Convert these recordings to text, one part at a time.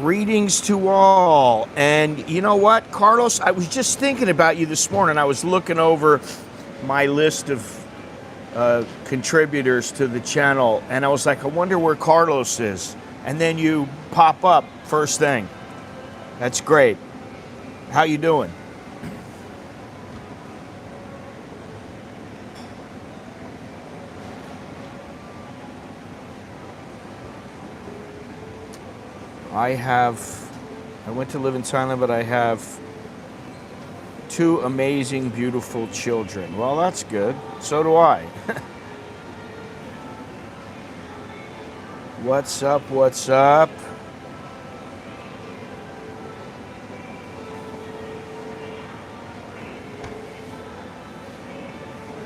Greetings to all. And you know what, Carlos? I was just thinking about you this morning. I was looking over my list of contributors to the channel, and I was like, I wonder where Carlos is. And then you pop up first thing. That's great. How you doing? I went to live in Thailand, but I have two amazing, beautiful children. Well, that's good. So do I. What's up? What's up?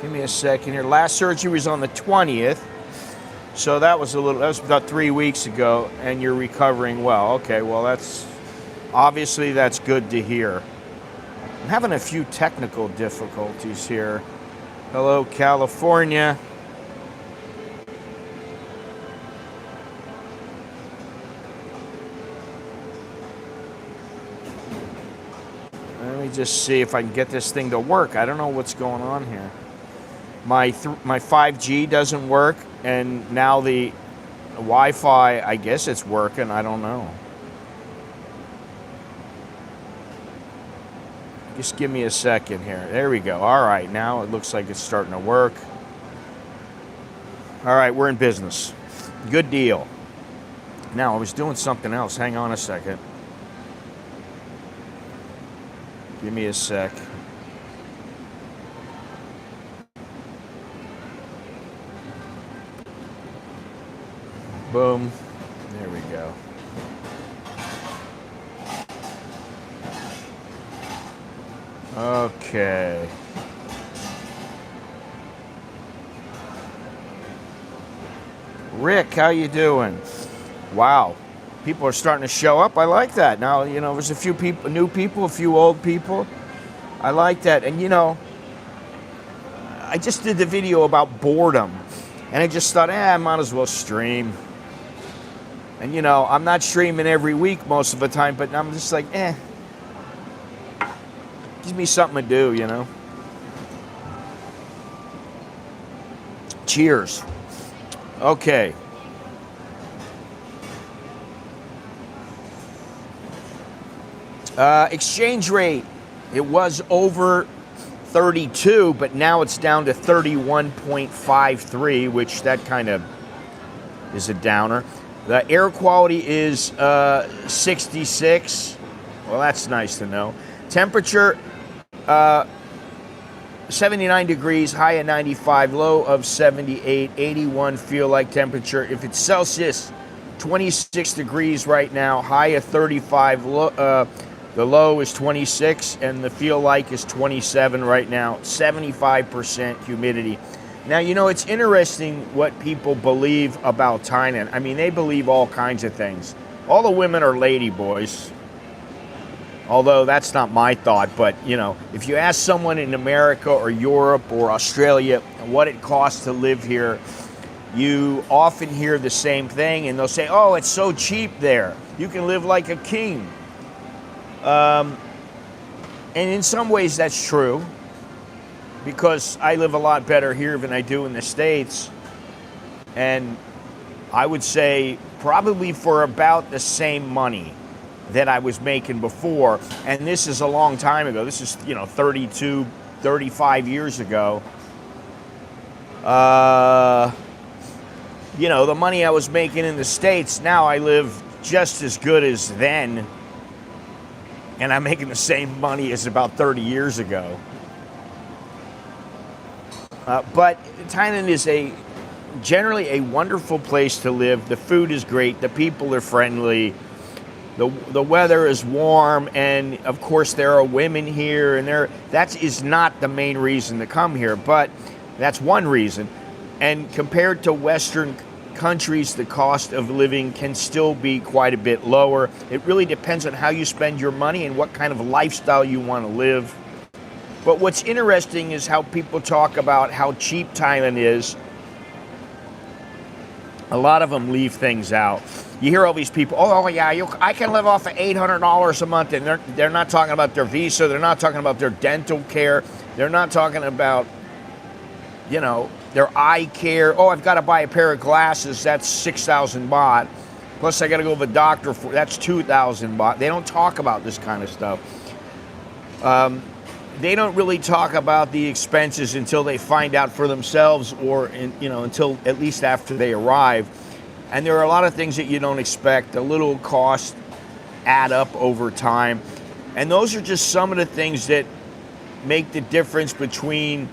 Give me a second here. Last surgery was on the 20th. So that was about 3 weeks ago, and you're recovering well. Okay, well, that's good to hear. I'm having a few technical difficulties here. Hello, California. Let me just see if I can get this thing to work. I don't know what's going on here. My 5G doesn't work, and now the Wi-Fi, I guess it's working. I don't know. Just give me a second here. There we go. All right, now it looks like it's starting to work. All right, we're in business. Good deal. Now, I was doing something else. Hang on a second. Give me a sec. Boom. There we go. Okay. Rick, how you doing? Wow. People are starting to show up. I like that. Now, there's a few people, new people, a few old people. I like that. And I just did the video about boredom. And I just thought, I might as well stream. And I'm not streaming every week most of the time, but I'm just like, gives me something to do, Cheers. Okay. Exchange rate. It was over 32, but now it's down to 31.53, which that kind of is a downer. The air quality is 66. Well, that's nice to know. Temperature, 79 degrees, high of 95, low of 78, 81 feel like temperature. If it's Celsius, 26 degrees right now, high of 35, the low is 26, and the feel like is 27 right now, 75% humidity. Now, it's interesting what people believe about Thailand. I mean, they believe all kinds of things. All the women are lady boys. Although that's not my thought, but, if you ask someone in America or Europe or Australia what it costs to live here, you often hear the same thing, and they'll say, oh, it's so cheap there. You can live like a king. And in some ways that's true, because I live a lot better here than I do in the States. And I would say probably for about the same money that I was making before. And this is a long time ago. This is, 32, 35 years ago. The money I was making in the States, now I live just as good as then. And I'm making the same money as about 30 years ago. But Thailand is generally a wonderful place to live. The food is great. The people are friendly. The weather is warm. And, of course, there are women here. And that is not the main reason to come here. But that's one reason. And compared to Western countries, the cost of living can still be quite a bit lower. It really depends on how you spend your money and what kind of lifestyle you want to live. But what's interesting is how people talk about how cheap Thailand is. A lot of them leave things out. You hear all these people, oh yeah, I can live off of $800 a month, and they're not talking about their visa, they're not talking about their dental care, they're not talking about, their eye care. Oh, I've got to buy a pair of glasses, that's 6,000 baht. Plus I got to go to the doctor for, that's 2,000 baht. They don't talk about this kind of stuff. They don't really talk about the expenses until they find out for themselves, or until at least after they arrive. And there are a lot of things that you don't expect. A little costs add up over time. And those are just some of the things that make the difference between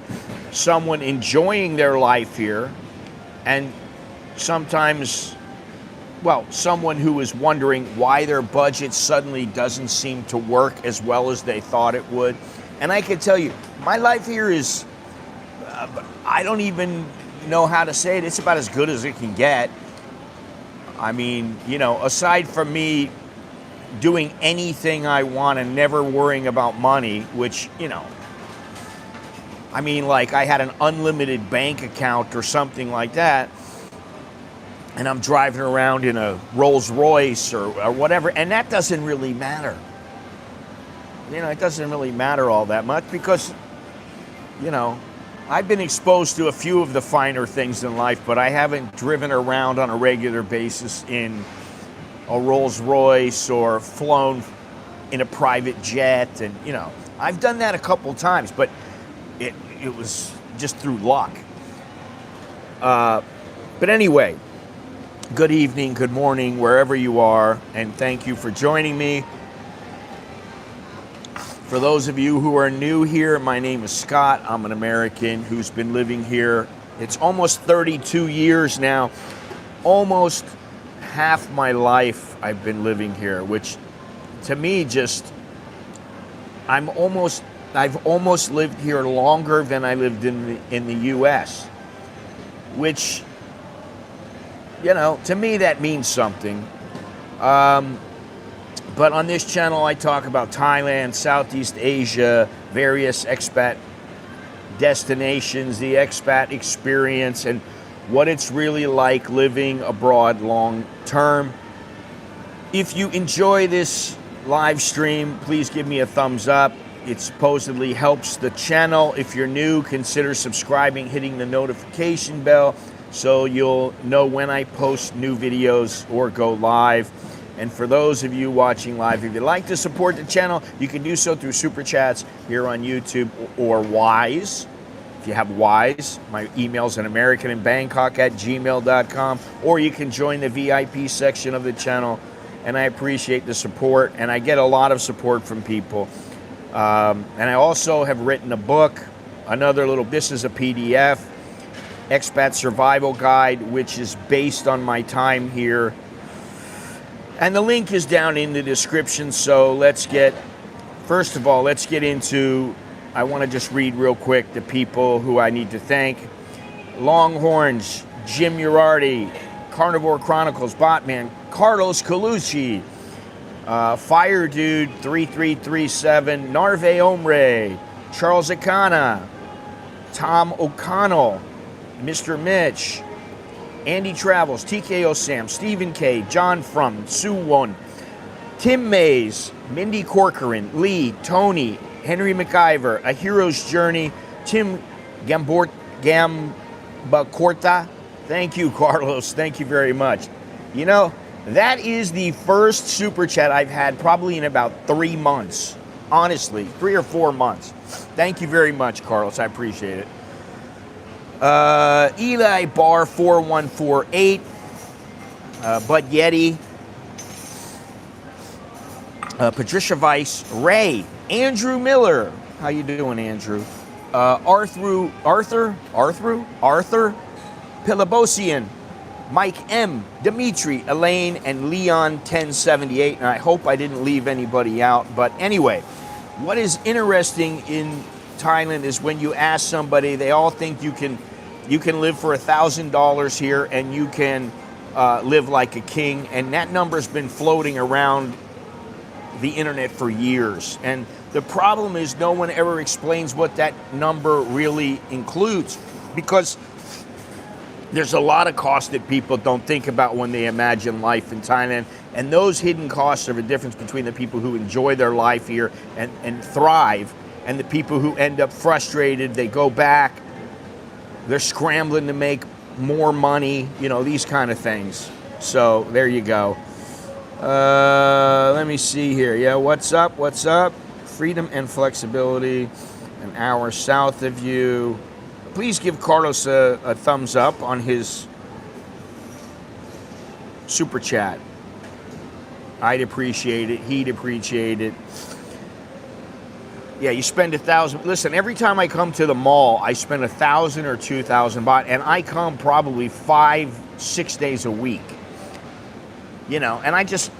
someone enjoying their life here and sometimes, someone who is wondering why their budget suddenly doesn't seem to work as well as they thought it would. And I can tell you, my life here is, I don't even know how to say it. It's about as good as it can get. I mean, aside from me doing anything I want and never worrying about money, which, like I had an unlimited bank account or something like that, and I'm driving around in a Rolls Royce or whatever, and that doesn't really matter. It doesn't really matter all that much because, I've been exposed to a few of the finer things in life, but I haven't driven around on a regular basis in a Rolls Royce or flown in a private jet. And, I've done that a couple times, but it was just through luck. But anyway, good evening, good morning, wherever you are, and thank you for joining me. For those of you who are new here, my name is Scott. I'm an American who's been living here. It's almost 32 years now. Almost half my life I've been living here, which to me I've almost lived here longer than I lived in the US, which, to me that means something. But on this channel, I talk about Thailand, Southeast Asia, various expat destinations, the expat experience, and what it's really like living abroad long term. If you enjoy this live stream, please give me a thumbs up. It supposedly helps the channel. If you're new, consider subscribing, hitting the notification bell so you'll know when I post new videos or go live. And for those of you watching live, if you'd like to support the channel, you can do so through Super Chats here on YouTube or Wise. If you have Wise, my email's americaninbangkok@gmail.com, or you can join the VIP section of the channel. And I appreciate the support, and I get a lot of support from people. And I also have written a book, this is a PDF, Expat Survival Guide, which is based on my time here. And the link is down in the description, so first of all, let's get into, I want to just read real quick the people who I need to thank. Longhorns, Jim Urardi, Carnivore Chronicles, Botman, Carlos Colucci, Fire Dude 3337, Narve Omre, Charles Akana, Tom O'Connell, Mr. Mitch, Andy Travels, TKO Sam, Stephen K, John Frum, Sue Won, Tim Mays, Mindy Corcoran, Lee, Tony, Henry McIver, A Hero's Journey, Tim Gambacorta. Thank you, Carlos. Thank you very much. That is the first super chat I've had probably in about 3 months. Honestly, 3 or 4 months. Thank you very much, Carlos. I appreciate it. Eli Bar 4148, Bud Yeti, Patricia Weiss, Ray, Andrew Miller. How you doing, Andrew? Arthur Pilabosian, Mike M, Dimitri, Elaine, and Leon 1078. And I hope I didn't leave anybody out. But anyway, what is interesting in Thailand is when you ask somebody, they all think you can live for $1,000 here and you can live like a king, and that number's been floating around the internet for years. And the problem is no one ever explains what that number really includes, because There's a lot of costs that people don't think about when they imagine life in Thailand, and those hidden costs are the difference between the people who enjoy their life here and thrive, and the people who end up frustrated. They go back, they're scrambling to make more money, you know, these kind of things. So there you go. Let me see here. Yeah, what's up? What's up? Freedom and flexibility, an hour south of you. Please give Carlos a thumbs up on his super chat. I'd appreciate it. He'd appreciate it. Yeah, you spend 1,000. Listen, every time I come to the mall, I spend 1,000 or 2,000 baht, and I come probably 5-6 days a week. You know, and I just,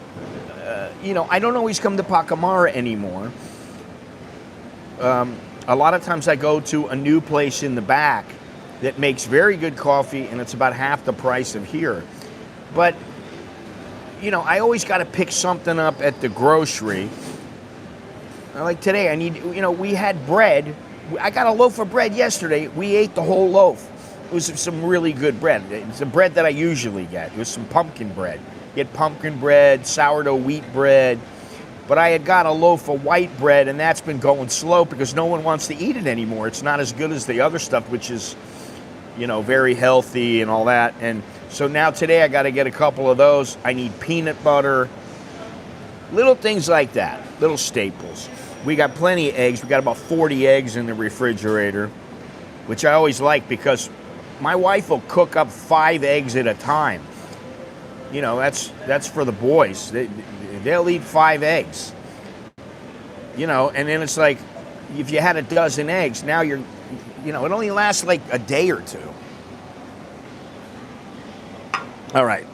you know, I don't always come to Pacamara anymore. A lot of times I go to a new place in the back that makes very good coffee, and it's about half the price of here. But, you know, I always got to pick something up at the grocery. Like today, I need, you know, we had bread. I got a loaf of bread yesterday. We ate the whole loaf. It was some really good bread. It's the bread that I usually get. It was some pumpkin bread. You get pumpkin bread, sourdough wheat bread. But I had got a loaf of white bread, and that's been going slow because no one wants to eat it anymore. It's not as good as the other stuff, which is, you know, very healthy and all that. And so now today I got to get a couple of those. I need peanut butter. Little things like that, little staples. We got plenty of eggs. We got about 40 eggs in the refrigerator, which I always like because my wife will cook up 5 eggs at a time. You know, that's for the boys. They'll eat 5 eggs. You know, and then it's like, if you had a dozen eggs, now you're, you know, it only lasts like a day or two. All right.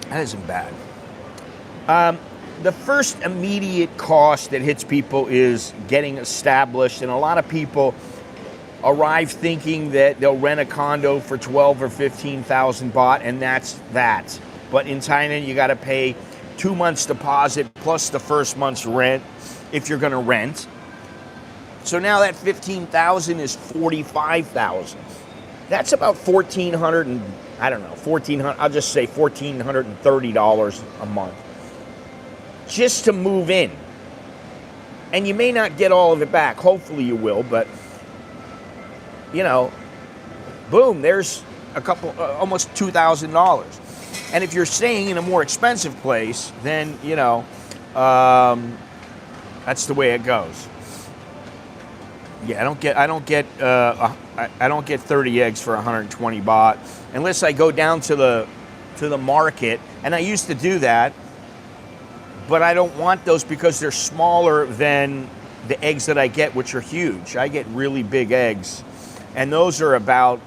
That isn't bad. The first immediate cost that hits people is getting established, and a lot of people arrive thinking that they'll rent a condo for 12 or 15,000 baht, and that's that. But in Thailand, you got to pay 2 months deposit plus the first month's rent if you're going to rent. So now that 15,000 is 45,000. That's about 1,400 and I don't know, 1,400. I'll just say $1,430 a month just to move in. And you may not get all of it back. Hopefully you will, but you know, boom, there's a couple, almost $2,000. And if you're staying in a more expensive place, then, you know, that's the way it goes. Yeah, I don't get 30 eggs for 120 baht unless I go down to the market, and I used to do that, but I don't want those because they're smaller than the eggs that I get, which are huge. I get really big eggs, and those are about,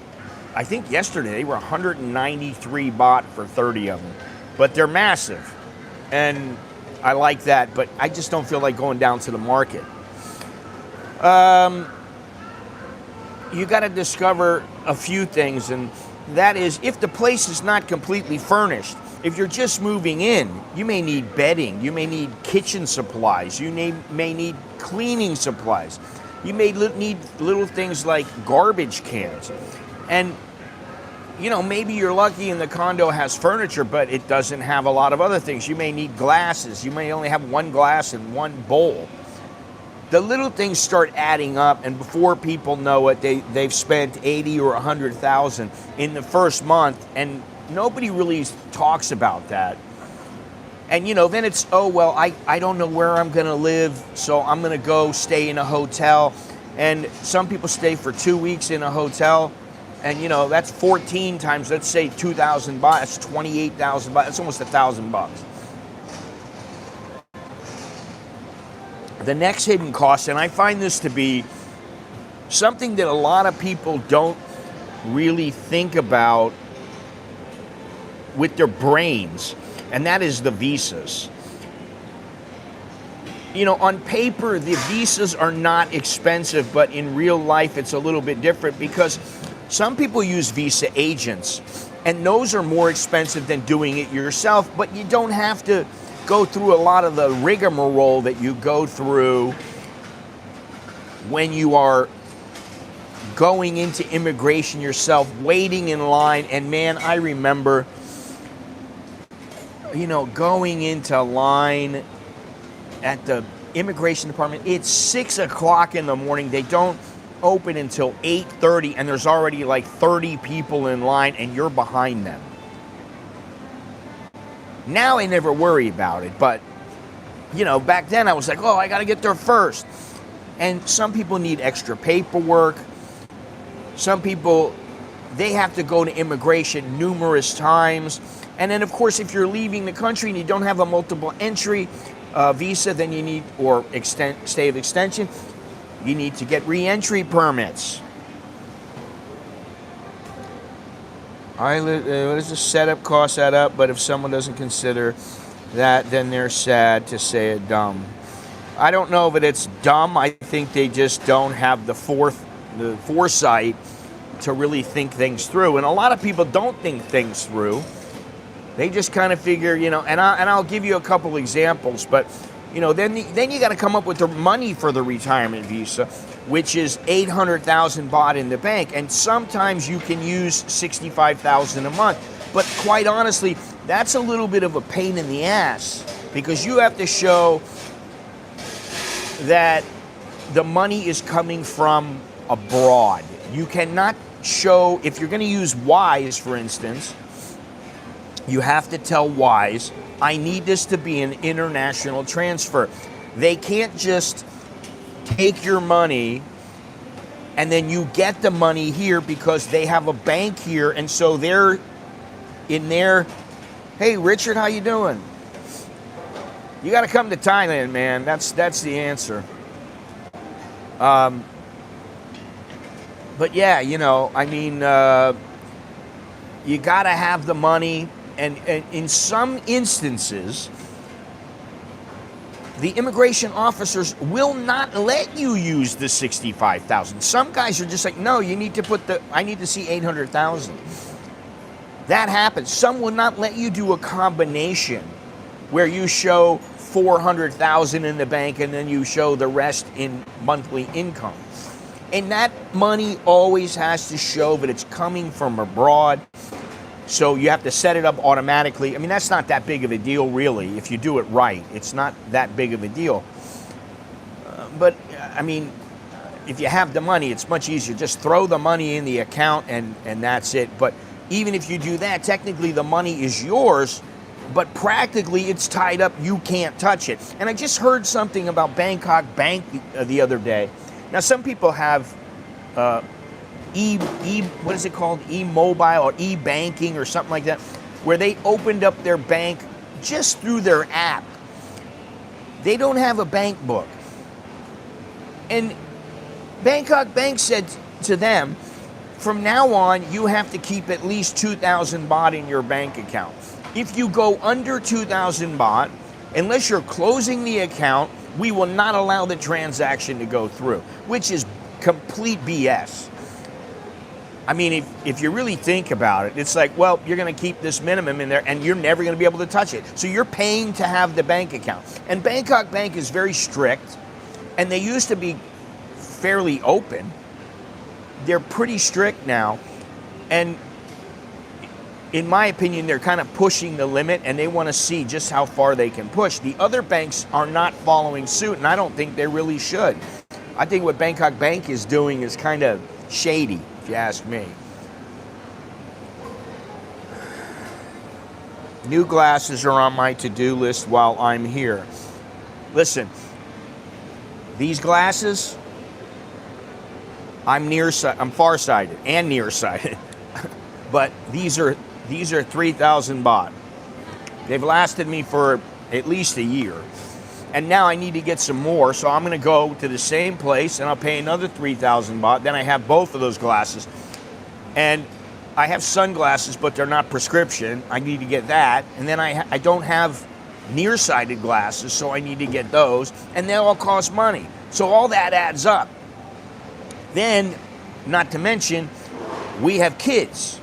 I think yesterday they were 193 baht for 30 of them, but they're massive, and I like that, but I just don't feel like going down to the market. You got to discover a few things, and that is, if the place is not completely furnished, if you're just moving in, you may need bedding, you may need kitchen supplies, you may need cleaning supplies, you may need little things like garbage cans. And, you know, maybe you're lucky and the condo has furniture, but it doesn't have a lot of other things. You may need glasses, you may only have one glass and one bowl. The little things start adding up, and before people know it, they've spent 80 or 100,000 in the first month, and nobody really talks about that. And, you know, then it's, oh, well, I don't know where I'm going to live, so I'm going to go stay in a hotel. And some people stay for 2 weeks in a hotel, and, you know, that's 14 times, let's say 2,000 baht, that's 28,000 baht, that's almost 1,000 bucks. The next hidden cost, and I find this to be something that a lot of people don't really think about with their brains, and that is the visas. You know, on paper, the visas are not expensive, but in real life, it's a little bit different because some people use visa agents, and those are more expensive than doing it yourself, but you don't have to go through a lot of the rigmarole that you go through when you are going into immigration yourself, waiting in line. And man, I remember, going into line at the immigration department. It's 6 o'clock in the morning. They don't open until 8:30, and there's already like 30 people in line, and you're behind them. Now I never worry about it, but back then I was like, oh, I got to get there first. And some people need extra paperwork. Some people, they have to go to immigration numerous times. And then, of course, if you're leaving the country and you don't have a multiple entry visa, then you need, or stay of extension, you need to get re-entry permits. What does the setup cost that up? But if someone doesn't consider that, then they're sad, to say it dumb. I don't know if it's dumb. I think they just don't have the foresight to really think things through. And a lot of people don't think things through. They just kind of figure, and I'll give you a couple examples, but then you got to come up with the money for the retirement visa, which is 800,000 baht in the bank, and sometimes you can use 65,000 a month. But quite honestly, that's a little bit of a pain in the ass, because you have to show that the money is coming from abroad. You cannot show, if you're going to use WISE, for instance, you have to tell WISE, I need this to be an international transfer. They can't just take your money and then you get the money here because they have a bank here, and so they're in there, hey, Richard, how you doing? You got to come to Thailand, man. That's the answer. But yeah, you got to have the money. And in some instances, the immigration officers will not let you use the 65,000. Some guys are just like, no, you need to I need to see 800,000. That happens. Some will not let you do a combination where you show 400,000 in the bank and then you show the rest in monthly income. And that money always has to show that it's coming from abroad. So you have to set it up automatically. I mean, that's not that big of a deal, really. If you do it right, it's not that big of a deal. But, I mean, if you have the money, it's much easier. Just throw the money in the account and that's it. But even if you do that, technically the money is yours, but practically it's tied up. You can't touch it. And I just heard something about Bangkok Bank the other day. Now, some people have what is it called? E-mobile or e-banking or something like that, where they opened up their bank just through their app. They don't have a bank book. And Bangkok Bank said to them, from now on, you have to keep at least 2,000 baht in your bank account. If you go under 2,000 baht, unless you're closing the account, we will not allow the transaction to go through, which is complete BS. I mean, if you really think about it, it's like, well, you're going to keep this minimum in there and you're never going to be able to touch it. So you're paying to have the bank account. And Bangkok Bank is very strict, and they used to be fairly open. They're pretty strict now. And in my opinion, they're kind of pushing the limit, and they want to see just how far they can push. The other banks are not following suit, and I don't think they really should. I think what Bangkok Bank is doing is kind of shady, if you ask me. New glasses are on my to-do list while I'm here. Listen, these glasses, I'm farsighted and nearsighted, but these are 3,000 baht. They've lasted me for at least a year. And now I need to get some more, so I'm going to go to the same place and I'll pay another 3,000 baht. Then I have both of those glasses. And I have sunglasses, but they're not prescription. I need to get that. And then I don't have nearsighted glasses, so I need to get those. And they all cost money. So all that adds up. Then, not to mention, we have kids.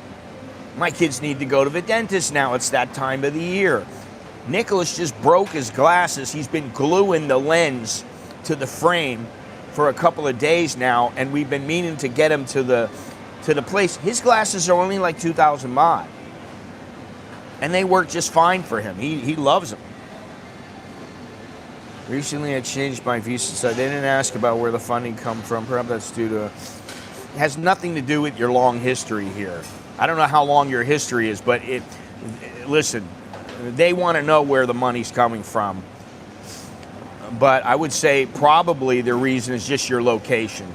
My kids need to go to the dentist now. It's that time of the year. Nicholas just broke his glasses. He's been gluing the lens to the frame for a couple of days now, and we've been meaning to get him to the place. His glasses are only like 2,000 baht, and they work just fine for him. He loves them. Recently, I changed my visa, so they didn't ask about where the funding come from. Perhaps that's due to. It has nothing to do with your long history here. I don't know how long your history is, but listen, they want to know where the money's coming from. But I would say probably the reason is just your location.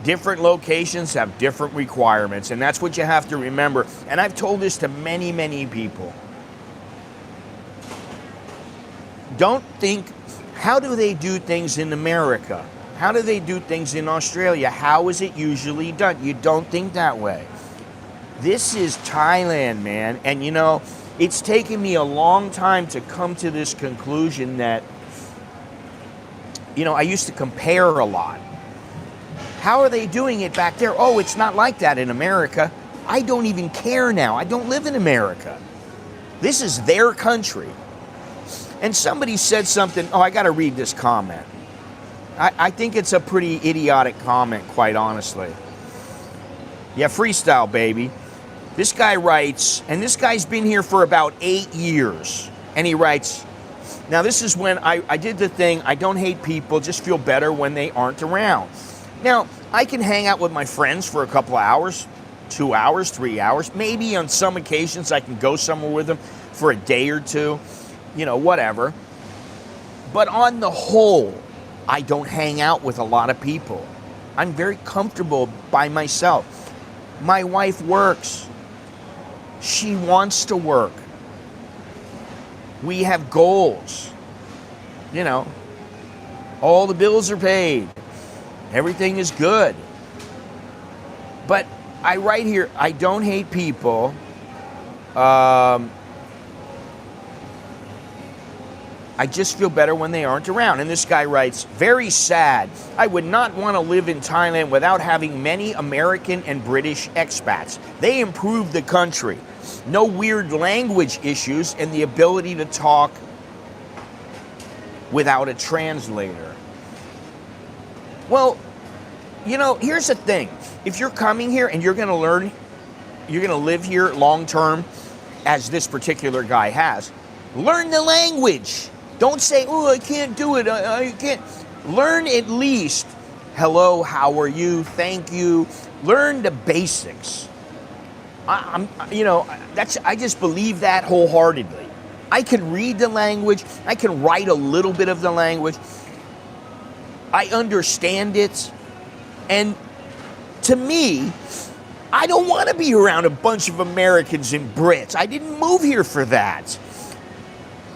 Different locations have different requirements, and that's what you have to remember. And I've told this to many, many people. Don't think, how do they do things in America? How do they do things in Australia? How is it usually done? You don't think that way. This is Thailand, man. And you know, it's taken me a long time to come to this conclusion that, you know, I used to compare a lot. How are they doing it back there? Oh, it's not like that in America. I don't even care now. I don't live in America. This is their country. And somebody said something, oh, I got to read this comment. I think it's a pretty idiotic comment, quite honestly. Yeah, freestyle, baby. This guy writes, and this guy's been here for about 8 years, and he writes, now this is when I did the thing, I don't hate people, just feel better when they aren't around. Now, I can hang out with my friends for a couple of hours, 2 hours, 3 hours. Maybe on some occasions I can go somewhere with them for a day or two, you know, whatever. But on the whole, I don't hang out with a lot of people. I'm very comfortable by myself. My wife works. She wants to work. We have goals. You know, all the bills are paid. Everything is good. But I write here, I don't hate people. I just feel better when they aren't around. And this guy writes, very sad. I would not want to live in Thailand without having many American and British expats. They improve the country. No weird language issues and the ability to talk without a translator. Well, you know, here's the thing. If you're coming here and you're going to learn, you're going to live here long term, as this particular guy has, learn the language. Don't say, oh, I can't do it. I can't. Learn at least, hello, how are you? Thank you. Learn the basics. I just believe that wholeheartedly. I can read the language. I can write a little bit of the language. I understand it. And to me, I don't want to be around a bunch of Americans and Brits. I didn't move here for that.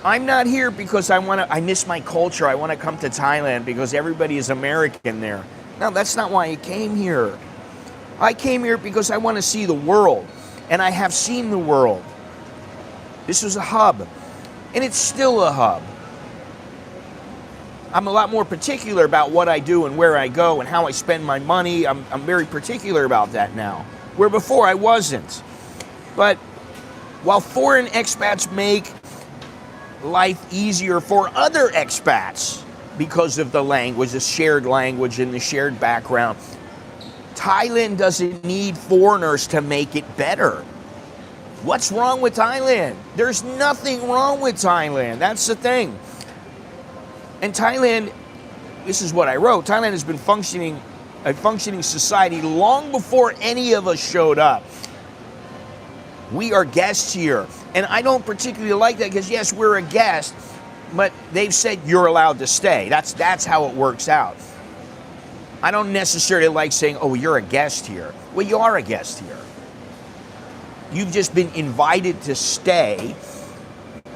I'm not here because I miss my culture. I want to come to Thailand because everybody is American there. No, that's not why I came here. I came here because I want to see the world. And I have seen the world. This was a hub. And it's still a hub. I'm a lot more particular about what I do and where I go and how I spend my money. I'm very particular about that now, where before I wasn't. But while foreign expats make life easier for other expats because of the language, the shared language and the shared background, Thailand doesn't need foreigners to make it better. What's wrong with Thailand? There's nothing wrong with Thailand. That's the thing. And Thailand, this is what I wrote, Thailand has been a functioning society long before any of us showed up. We are guests here. And I don't particularly like that because, yes, we're a guest, but they've said you're allowed to stay. That's how it works out. I don't necessarily like saying, oh, you're a guest here. Well, you are a guest here. You've just been invited to stay.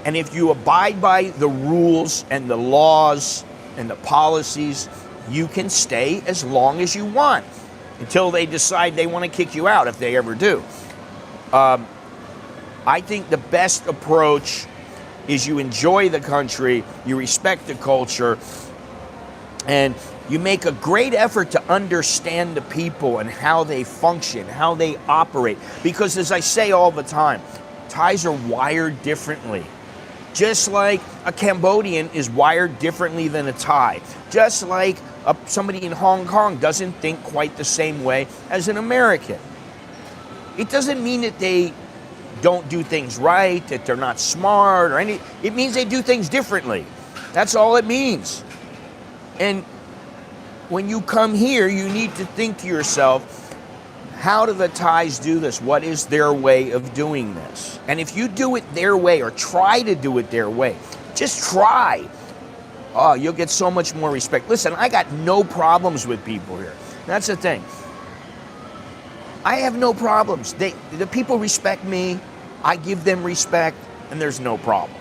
And if you abide by the rules and the laws and the policies, you can stay as long as you want until they decide they want to kick you out, if they ever do. I think the best approach is you enjoy the country, you respect the culture, and you make a great effort to understand the people and how they function, how they operate. Because as I say all the time, Thais are wired differently. Just like a Cambodian is wired differently than a Thai. Just like Somebody in Hong Kong doesn't think quite the same way as an American. It doesn't mean that they don't do things right, that they're not smart or any. It means they do things differently. That's all it means. And when you come here, you need to think to yourself, how do the Thais do this? What is their way of doing this? And if you do it their way or try to do it their way, just try. Oh, you'll get so much more respect. Listen, I got no problems with people here. That's the thing. I have no problems. The people respect me. I give them respect, and there's no problem.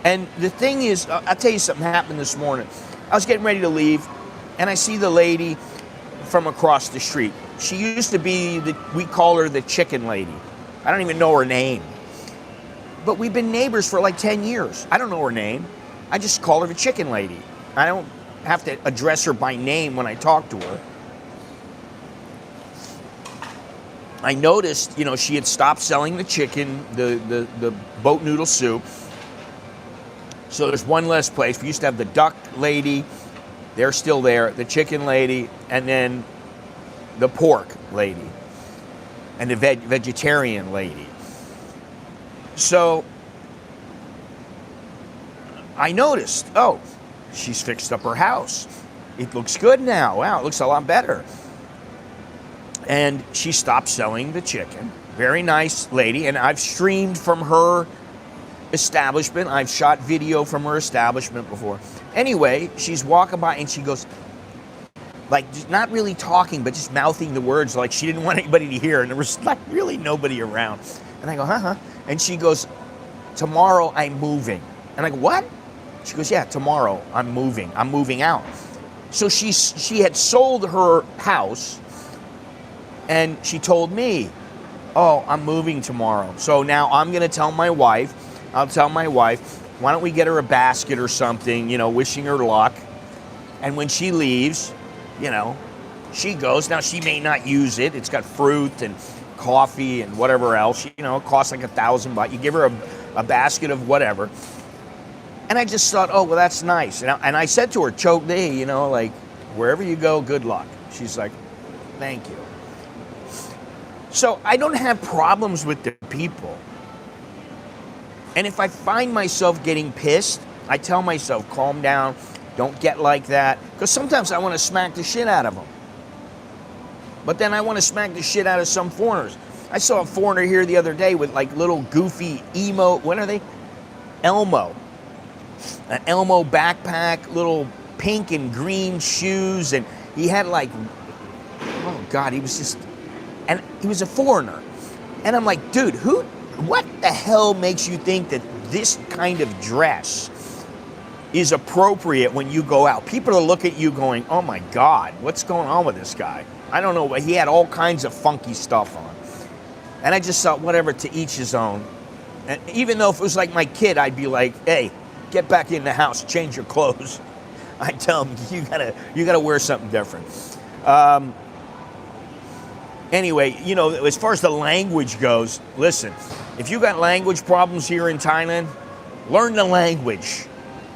And the thing is, I'll tell you something happened this morning. I was getting ready to leave, and I see the lady from across the street. She used to be, we call her the chicken lady. I don't even know her name. But we've been neighbors for like 10 years. I don't know her name. I just call her the chicken lady. I don't have to address her by name when I talk to her. I noticed, she had stopped selling the chicken, the boat noodle soup. So there's one less place. We used to have the duck lady. They're still there. The chicken lady, and then the pork lady, and the vegetarian lady. So I noticed, oh, she's fixed up her house. It looks good now. Wow, it looks a lot better. And she stopped selling the chicken. Very nice lady. And I've streamed from her establishment. I've shot video from her establishment before. Anyway, she's walking by and she goes, like, not really talking, but just mouthing the words like she didn't want anybody to hear. And there was like really nobody around. And I go, huh? And she goes, tomorrow I'm moving. And I go, what? She goes, yeah, tomorrow I'm moving. I'm moving out. So she had sold her house. And she told me, oh, I'm moving tomorrow. So now I'm going to tell my wife, why don't we get her a basket or something, wishing her luck. And when she leaves, she goes. Now, she may not use it. It's got fruit and coffee and whatever else. It costs like $1,000. You give her a basket of whatever. And I just thought, oh, well, that's nice. And I said to her, choke day, like, wherever you go, good luck. She's like, thank you. So I don't have problems with the people. And if I find myself getting pissed, I tell myself, calm down, don't get like that. Because sometimes I want to smack the shit out of them. But then I want to smack the shit out of some foreigners. I saw a foreigner here the other day with like little goofy emo, what are they? Elmo. An Elmo backpack, little pink and green shoes. And he had like, oh God, he was just, and he was a foreigner. And I'm like, dude, what the hell makes you think that this kind of dress is appropriate when you go out? People will look at you going, oh my God, what's going on with this guy? I don't know, but he had all kinds of funky stuff on. And I just thought, whatever, to each his own. And even though if it was like my kid, I'd be like, hey, get back in the house, change your clothes. I tell him, you gotta wear something different. Anyway, as far as the language goes, listen, if you got language problems here in Thailand, learn the language,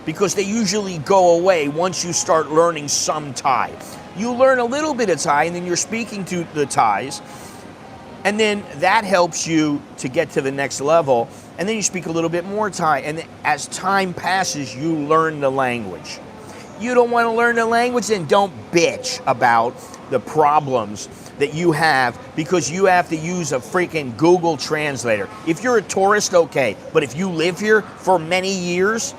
because they usually go away once you start learning some Thai. You learn a little bit of Thai, and then you're speaking to the Thais, and then that helps you to get to the next level, and then you speak a little bit more Thai, and as time passes, you learn the language. You don't want to learn the language, then don't bitch about the problems that you have because you have to use a freaking Google Translator. If you're a tourist, okay, but if you live here for many years,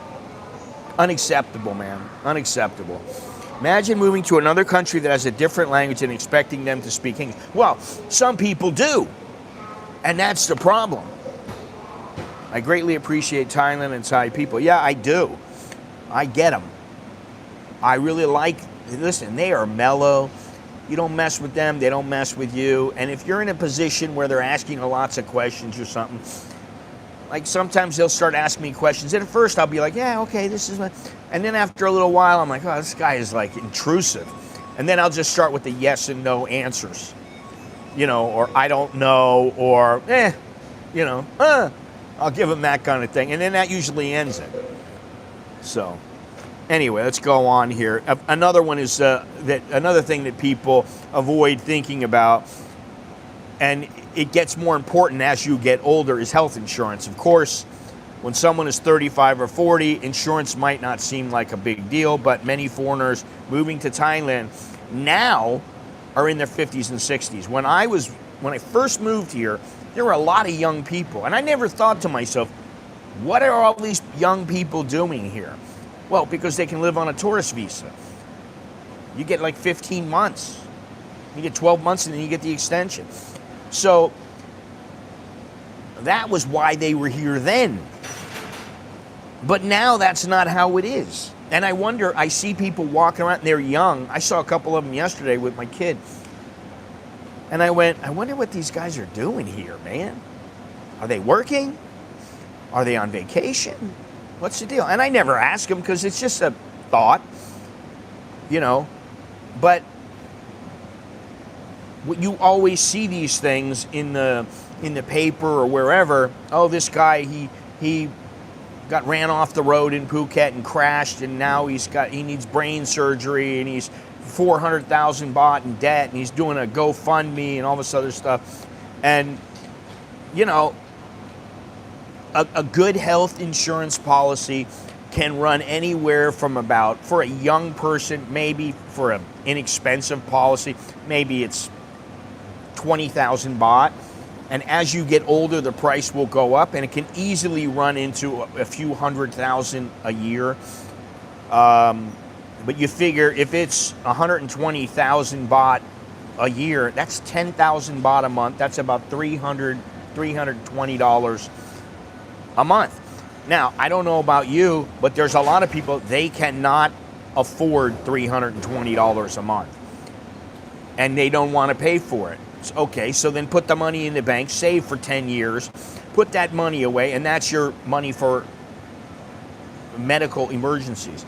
unacceptable, man, unacceptable. Imagine moving to another country that has a different language and expecting them to speak English. Well, some people do, and that's the problem. I greatly appreciate Thailand and Thai people. Yeah, I do. I get them. I really listen, they are mellow. You don't mess with them, they don't mess with you. And if you're in a position where they're asking lots of questions or something, like sometimes they'll start asking me questions. And at first I'll be like, yeah, okay, this is what. And then after a little while, I'm like, oh, this guy is like intrusive. And then I'll just start with the yes and no answers. Or I don't know, or I'll give them that kind of thing. And then that usually ends it. So, Anyway, let's go on here. Another one is another thing that people avoid thinking about, and it gets more important as you get older, is health insurance. Of course, when someone is 35 or 40, insurance might not seem like a big deal, but many foreigners moving to Thailand now are in their 50s and 60s. When I first moved here, there were a lot of young people, and I never thought to myself, what are all these young people doing here? Well, because they can live on a tourist visa. You get like 15 months. You get 12 months and then you get the extension. So that was why they were here then. But now that's not how it is. And I wonder, I see people walking around, and they're young. I saw a couple of them yesterday with my kid. And I went, I wonder what these guys are doing here, man. Are they working? Are they on vacation? What's the deal? And I never ask them because it's just a thought, you know. But you always see these things in the paper or wherever. Oh, this guy, he got ran off the road in Phuket and crashed, and now he needs brain surgery, and he's 400,000 baht in debt, and he's doing a GoFundMe and all this other stuff. And you know, a good health insurance policy can run anywhere from about, for a young person, maybe for an inexpensive policy, maybe it's 20,000 baht. And as you get older, the price will go up, and it can easily run into a few 100,000 a year. But you figure if it's 120,000 baht a year, that's 10,000 baht a month. That's about $320 a month. Now, I don't know about you, but there's a lot of people, they cannot afford $320 a month. And they don't want to pay for it. Okay, so then put the money in the bank, save for 10 years, put that money away, and that's your money for medical emergencies.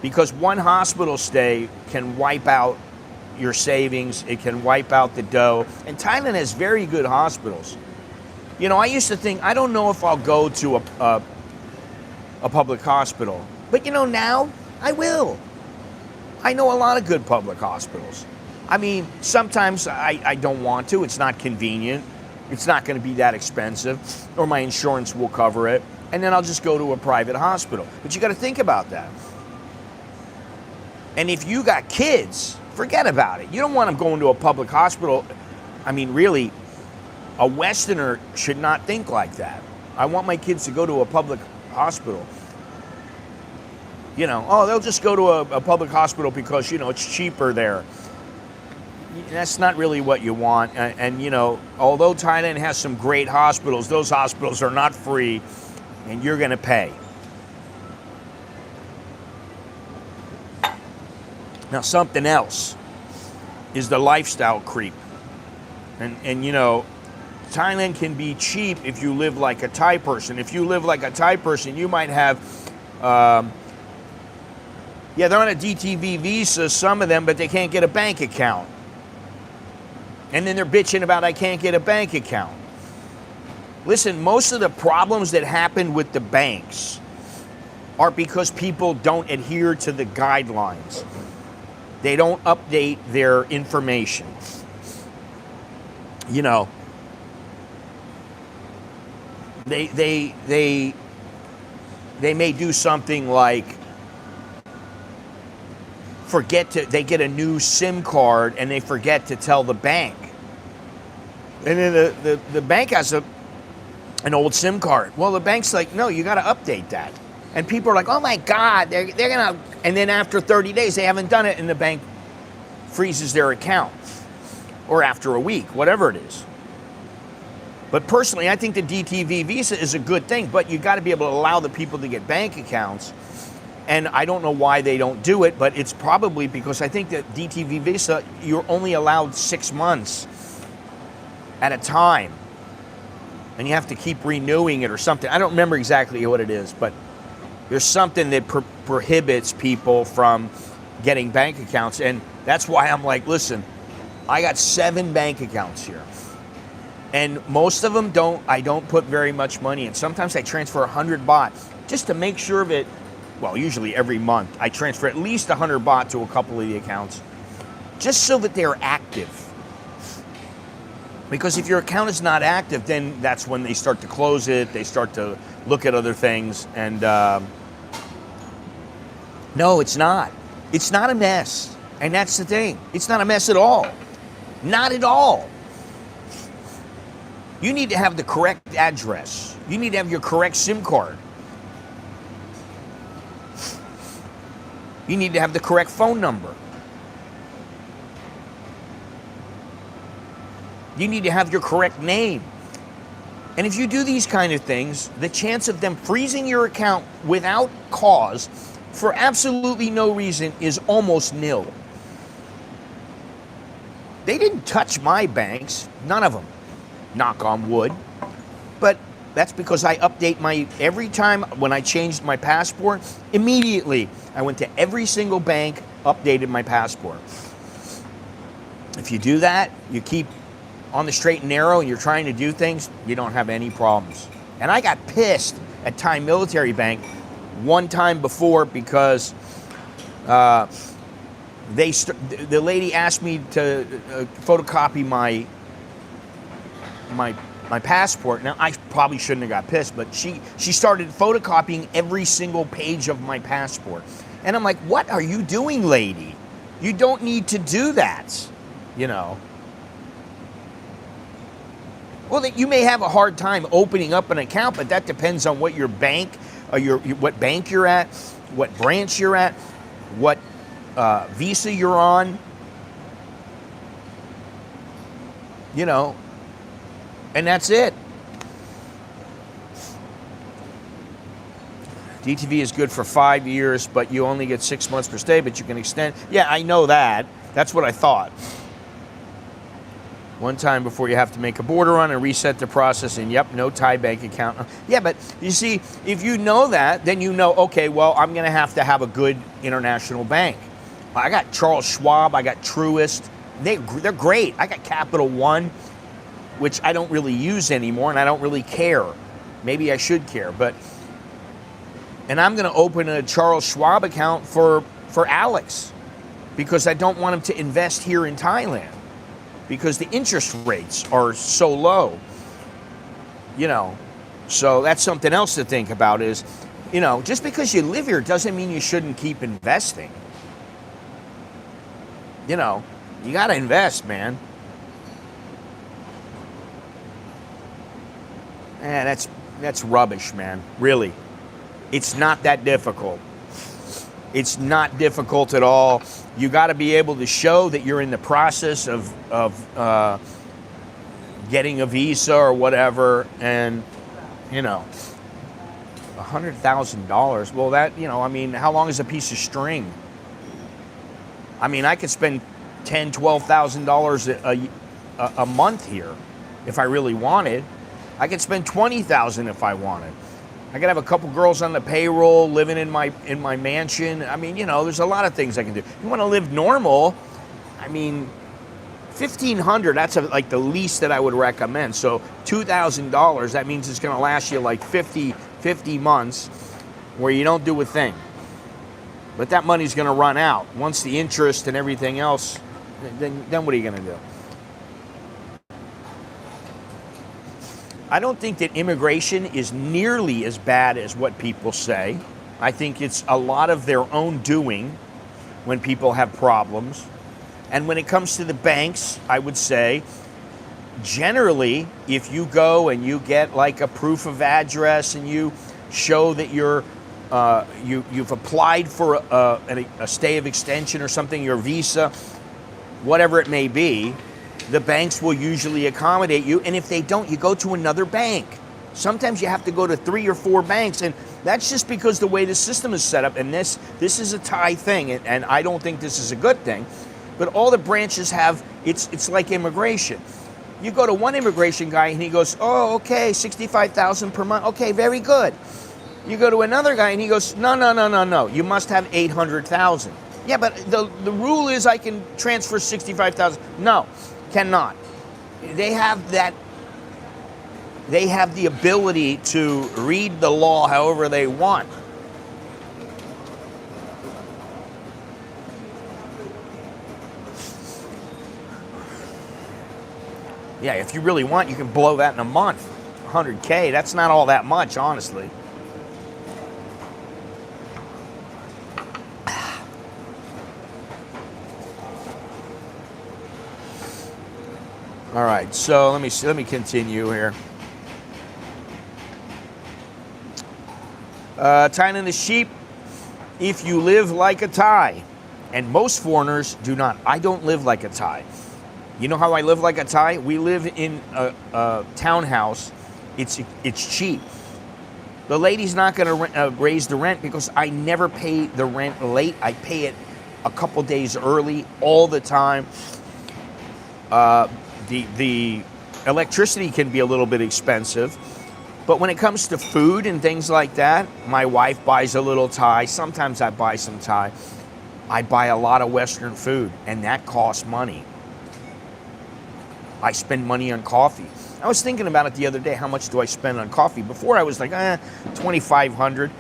Because one hospital stay can wipe out your savings, it can wipe out the dough. And Thailand has very good hospitals. You know, I used to think, I don't know if I'll go to a public hospital. But you know, now I will. I know a lot of good public hospitals. I mean, sometimes I don't want to. It's not convenient. It's not going to be that expensive, or my insurance will cover it. And then I'll just go to a private hospital. But you got to think about that. And if you got kids, forget about it. You don't want them going to a public hospital. I mean, really, a Westerner should not think like that. I want my kids to go to a public hospital. You know, oh, they'll just go to a public hospital because, you know, it's cheaper there. That's not really what you want. And, you know, although Thailand has some great hospitals, those hospitals are not free, and you're going to pay. Now, something else is the lifestyle creep. And you know, Thailand can be cheap if you live like a Thai person. If you live like a Thai person, you might have, they're on a DTV visa, some of them, but they can't get a bank account. And then they're bitching about, I can't get a bank account. Listen, most of the problems that happen with the banks are because people don't adhere to the guidelines. They don't update their information. You know, they may do something like they get a new SIM card and they forget to tell the bank. And then the bank has an old SIM card. Well, the bank's like, no, you got to update that. And people are like, oh my God, they're going to, and then after 30 days, they haven't done it, and the bank freezes their account. Or after a week, whatever it is. But personally, I think the DTV visa is a good thing, but you got to be able to allow the people to get bank accounts. And I don't know why they don't do it, but it's probably because I think that DTV visa, you're only allowed 6 months at a time. And you have to keep renewing it or something. I don't remember exactly what it is, but there's something that prohibits people from getting bank accounts. And that's why I'm like, listen, I got 7 bank accounts here. And most of them I don't put very much money in. Sometimes I transfer 100 baht just to make sure that well, usually every month, I transfer at least 100 baht to a couple of the accounts, just so that they're active. Because if your account is not active, then that's when they start to close it, they start to look at other things, and no, it's not. It's not a mess, and that's the thing. It's not a mess at all. Not at all. You need to have the correct address. You need to have your correct SIM card. You need to have the correct phone number. You need to have your correct name. And if you do these kind of things, the chance of them freezing your account without cause for absolutely no reason is almost nil. They didn't touch my banks, none of them, knock on wood. But that's because I update every time when I changed my passport, immediately I went to every single bank, updated my passport. If you do that, you keep on the straight and narrow and you're trying to do things, you don't have any problems. And I got pissed at Thai Military Bank one time before because the lady asked me to photocopy my passport. Now, I probably shouldn't have got pissed, but she started photocopying every single page of my passport. And I'm like, what are you doing, lady? You don't need to do that, you know. Well, you may have a hard time opening up an account, but that depends on what your bank, what bank you're at, what branch you're at, what visa you're on. You know, and that's it. DTV is good for 5 years, but you only get 6 months per stay, but you can extend. Yeah, I know that. That's what I thought. One time before you have to make a border run and reset the process, and yep, no Thai bank account. Yeah, but you see, if you know that, then you know, okay, well, I'm going to have a good international bank. I got Charles Schwab, I got Truist. They're great. I got Capital One, which I don't really use anymore, and I don't really care. Maybe I should care, but... And I'm going to open a Charles Schwab account for Alex because I don't want him to invest here in Thailand because the interest rates are so low. You know, so that's something else to think about is, you know, just because you live here doesn't mean you shouldn't keep investing. You know, you got to invest, man. That's rubbish, man. Really. It's not that difficult. It's not difficult at all. You got to be able to show that you're in the process of getting a visa or whatever, and you know, $100,000. Well, that, you know, I mean, how long is a piece of string? I mean, I could spend $10,000, $12,000 a month here if I really wanted. I could spend $20,000 if I wanted. I could have a couple girls on the payroll living in my mansion. I mean, you know, there's a lot of things I can do. You want to live normal? I mean, $1,500. That's like the least that I would recommend. So $2,000. That means it's going to last you like 50 months, where you don't do a thing. But that money's going to run out once the interest and everything else. Then what are you going to do? I don't think that immigration is nearly as bad as what people say. I think it's a lot of their own doing when people have problems. And when it comes to the banks, I would say, generally, if you go and you get like a proof of address and you show that you've applied for a stay of extension or something, your visa, whatever it may be, the banks will usually accommodate you, and if they don't, you go to another bank. Sometimes you have to go to 3 or 4 banks, and that's just because the way the system is set up, and this is a Thai thing, and I don't think this is a good thing, but all the branches have, it's like immigration. You go to one immigration guy, and he goes, oh, okay, $65,000 per month, okay, very good. You go to another guy, and he goes, no, you must have $800,000. Yeah, but the rule is I can transfer $65,000. No. Cannot. They have the ability to read the law however they want. Yeah, if you really want, you can blow that in a month. 100K, that's not all that much, honestly. All right, so let me continue here. Thailand is cheap if you live like a Thai, and most foreigners do not. I don't live like a Thai. You know how I live like a Thai? We live in a townhouse. It's cheap. The lady's not going to raise the rent because I never pay the rent late. I pay it a couple days early all the time. The electricity can be a little bit expensive, but when it comes to food and things like that, my wife buys a little Thai. Sometimes I buy some Thai. I buy a lot of Western food, and that costs money. I spend money on coffee. I was thinking about it the other day. How much do I spend on coffee? Before I was like, $2,500.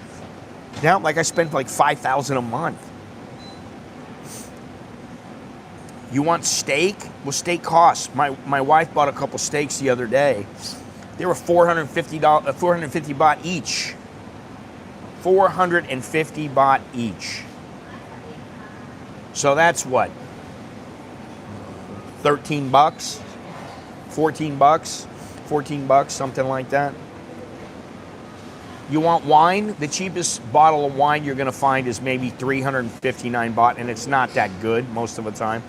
Now, like I spend like $5,000 a month. You want steak? Well, steak costs. My wife bought a couple steaks the other day. They were $450 baht each. 450 baht each. So that's what? 13 bucks? 14 bucks? 14 bucks, something like that. You want wine? The cheapest bottle of wine you're going to find is maybe 359 baht, and it's not that good most of the time.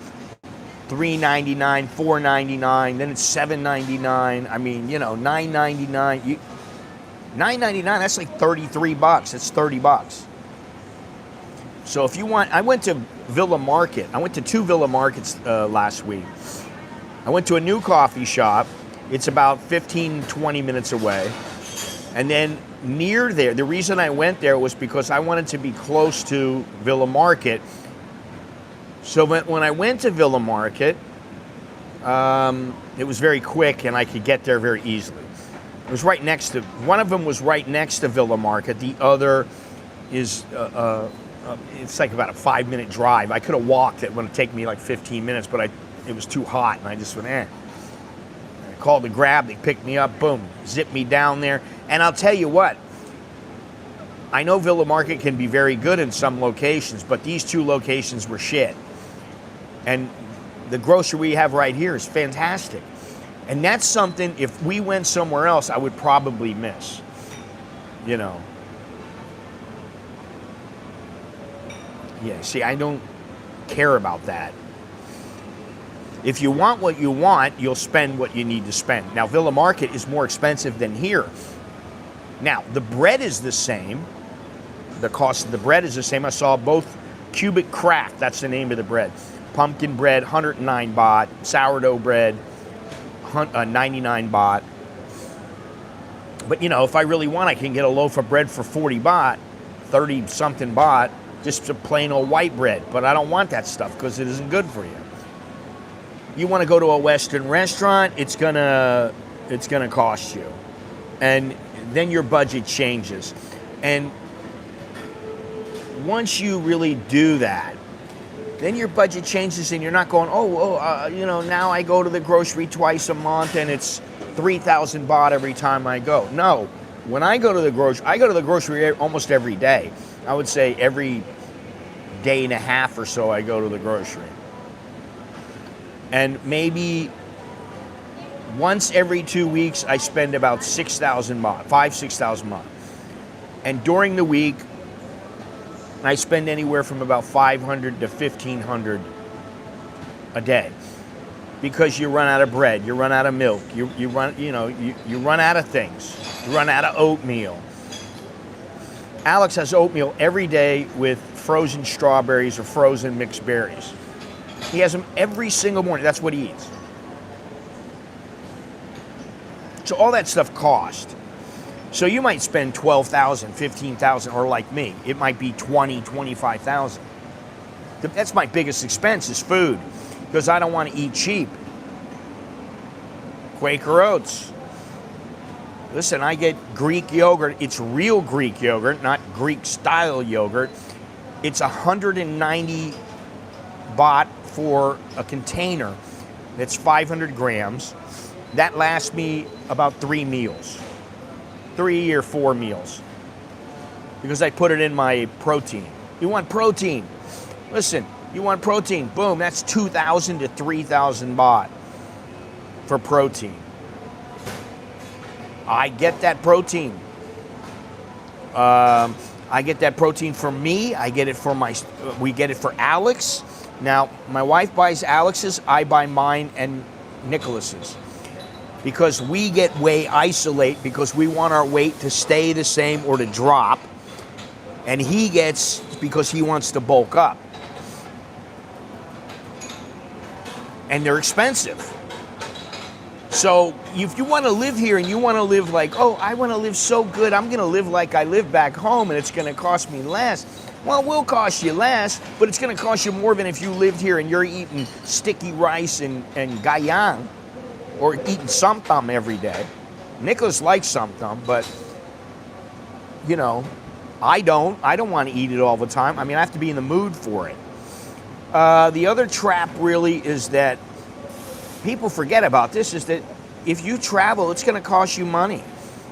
3.99, 4.99, then it's 7.99. I mean, you know, 9.99. 9.99. That's like 33 bucks. It's 30 bucks. So if you want, I went to Villa Market. I went to 2 Villa Markets last week. I went to a new coffee shop. It's about 15, 20 minutes away. And then near there, the reason I went there was because I wanted to be close to Villa Market. So when I went to Villa Market, it was very quick and I could get there very easily. It was right next to, one of them was right next to Villa Market. The other is, it's like about a 5-minute drive. I could have walked. It would have taken me like 15 minutes, but it was too hot and I just went, I called the Grab, they picked me up, boom, zipped me down there. And I'll tell you what, I know Villa Market can be very good in some locations, but these 2 locations were shit. And the grocery we have right here is fantastic. And that's something, if we went somewhere else, I would probably miss. You know. Yeah, see, I don't care about that. If you want what you want, you'll spend what you need to spend. Now, Villa Market is more expensive than here. Now, the bread is the same. The cost of the bread is the same. I saw both cubic crack, that's the name of the bread. Pumpkin bread, 109 baht. Sourdough bread, 99 baht. But, you know, if I really want, I can get a loaf of bread for 40 baht, 30 something baht, just a plain old white bread. But I don't want that stuff because it isn't good for you. You want to go to a Western restaurant, it's gonna cost you. And then your budget changes. And once you really do that, then your budget changes and you're not going, you know, now I go to the grocery twice a month and it's 3,000 baht every time I go. No, when I go to the grocery almost every day. I would say every day and a half or so I go to the grocery. And maybe once every 2 weeks I spend about 6,000 baht, 6,000 baht. And during the week, I spend anywhere from about 500 to 1,500 a day, because you run out of bread, you run out of milk, you run out of things, you run out of oatmeal. Alex has oatmeal every day with frozen strawberries or frozen mixed berries. He has them every single morning. That's what he eats. So all that stuff costs. So you might spend 12,000, 15,000, or like me, it might be 20, 25,000. That's my biggest expense is food, because I don't want to eat cheap. Quaker Oats. Listen, I get Greek yogurt. It's real Greek yogurt, not Greek style yogurt. It's 190 baht for a container that's 500 grams. That lasts me about 3 meals, 3 or 4 meals, because I put it in my protein. You want protein? Listen, you want protein? Boom, that's 2,000 to 3,000 baht for protein. I get that protein. I get that protein for me. I get it for we get it for Alex. Now, my wife buys Alex's, I buy mine and Nicholas's. Because we get whey isolate because we want our weight to stay the same or to drop. And he gets because he wants to bulk up. And they're expensive. So if you want to live here and you want to live like, oh, I want to live so good, I'm going to live like I live back home and it's going to cost me less. Well, it will cost you less, but it's going to cost you more than if you lived here and you're eating sticky rice and gayang or eating samtam every day. Nicholas likes samtam, but, you know, I don't. I don't want to eat it all the time. I mean, I have to be in the mood for it. The other trap really is that people forget about this, is that if you travel, it's going to cost you money.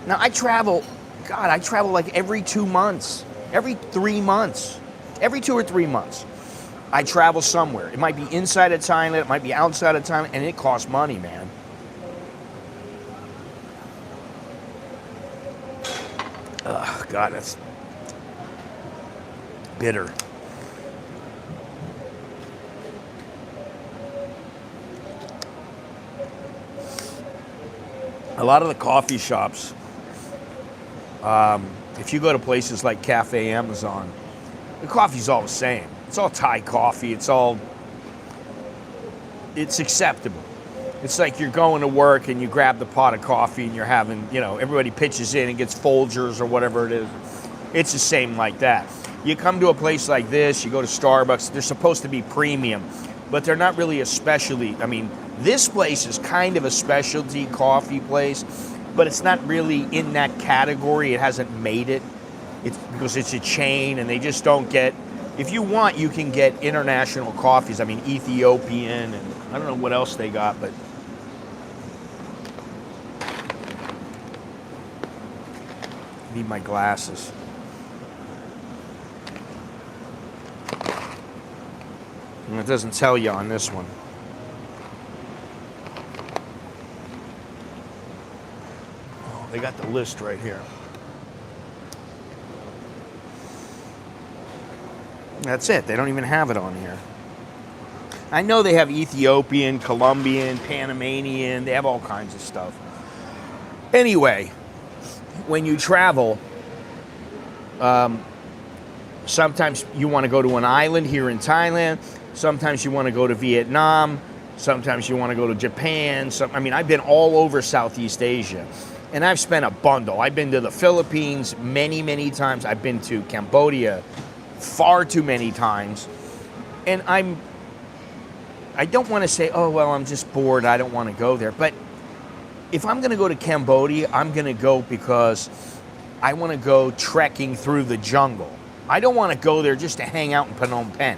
Now, I travel like every 2 months, every 3 months, every 2 or 3 months. I travel somewhere. It might be inside of Thailand, it might be outside of Thailand, and it costs money, man. Oh, God, that's bitter. A lot of the coffee shops, if you go to places like Cafe Amazon, the coffee's all the same. It's all Thai coffee. It's acceptable. It's like you're going to work and you grab the pot of coffee and you're having, you know, everybody pitches in and gets Folgers or whatever it is. It's the same like that. You come to a place like this, you go to Starbucks, they're supposed to be premium, but they're not really a specialty. I mean, this place is kind of a specialty coffee place, but it's not really in that category. It hasn't made it. It's because it's a chain and they just don't get, if you want, you can get international coffees. I mean, Ethiopian and I don't know what else they got, but I need my glasses. And it doesn't tell you on this one. Oh, they got the list right here. That's it. They don't even have it on here. I know they have Ethiopian, Colombian, Panamanian. They have all kinds of stuff. Anyway, when you travel, sometimes you want to go to an island here in Thailand. Sometimes you want to go to Vietnam. Sometimes you want to go to Japan. I mean, I've been all over Southeast Asia. And I've spent a bundle. I've been to the Philippines many, many times. I've been to Cambodia far too many times. And I don't want to say, oh, well, I'm just bored. I don't want to go there. But if I'm going to go to Cambodia, I'm going to go because I want to go trekking through the jungle. I don't want to go there just to hang out in Phnom Penh.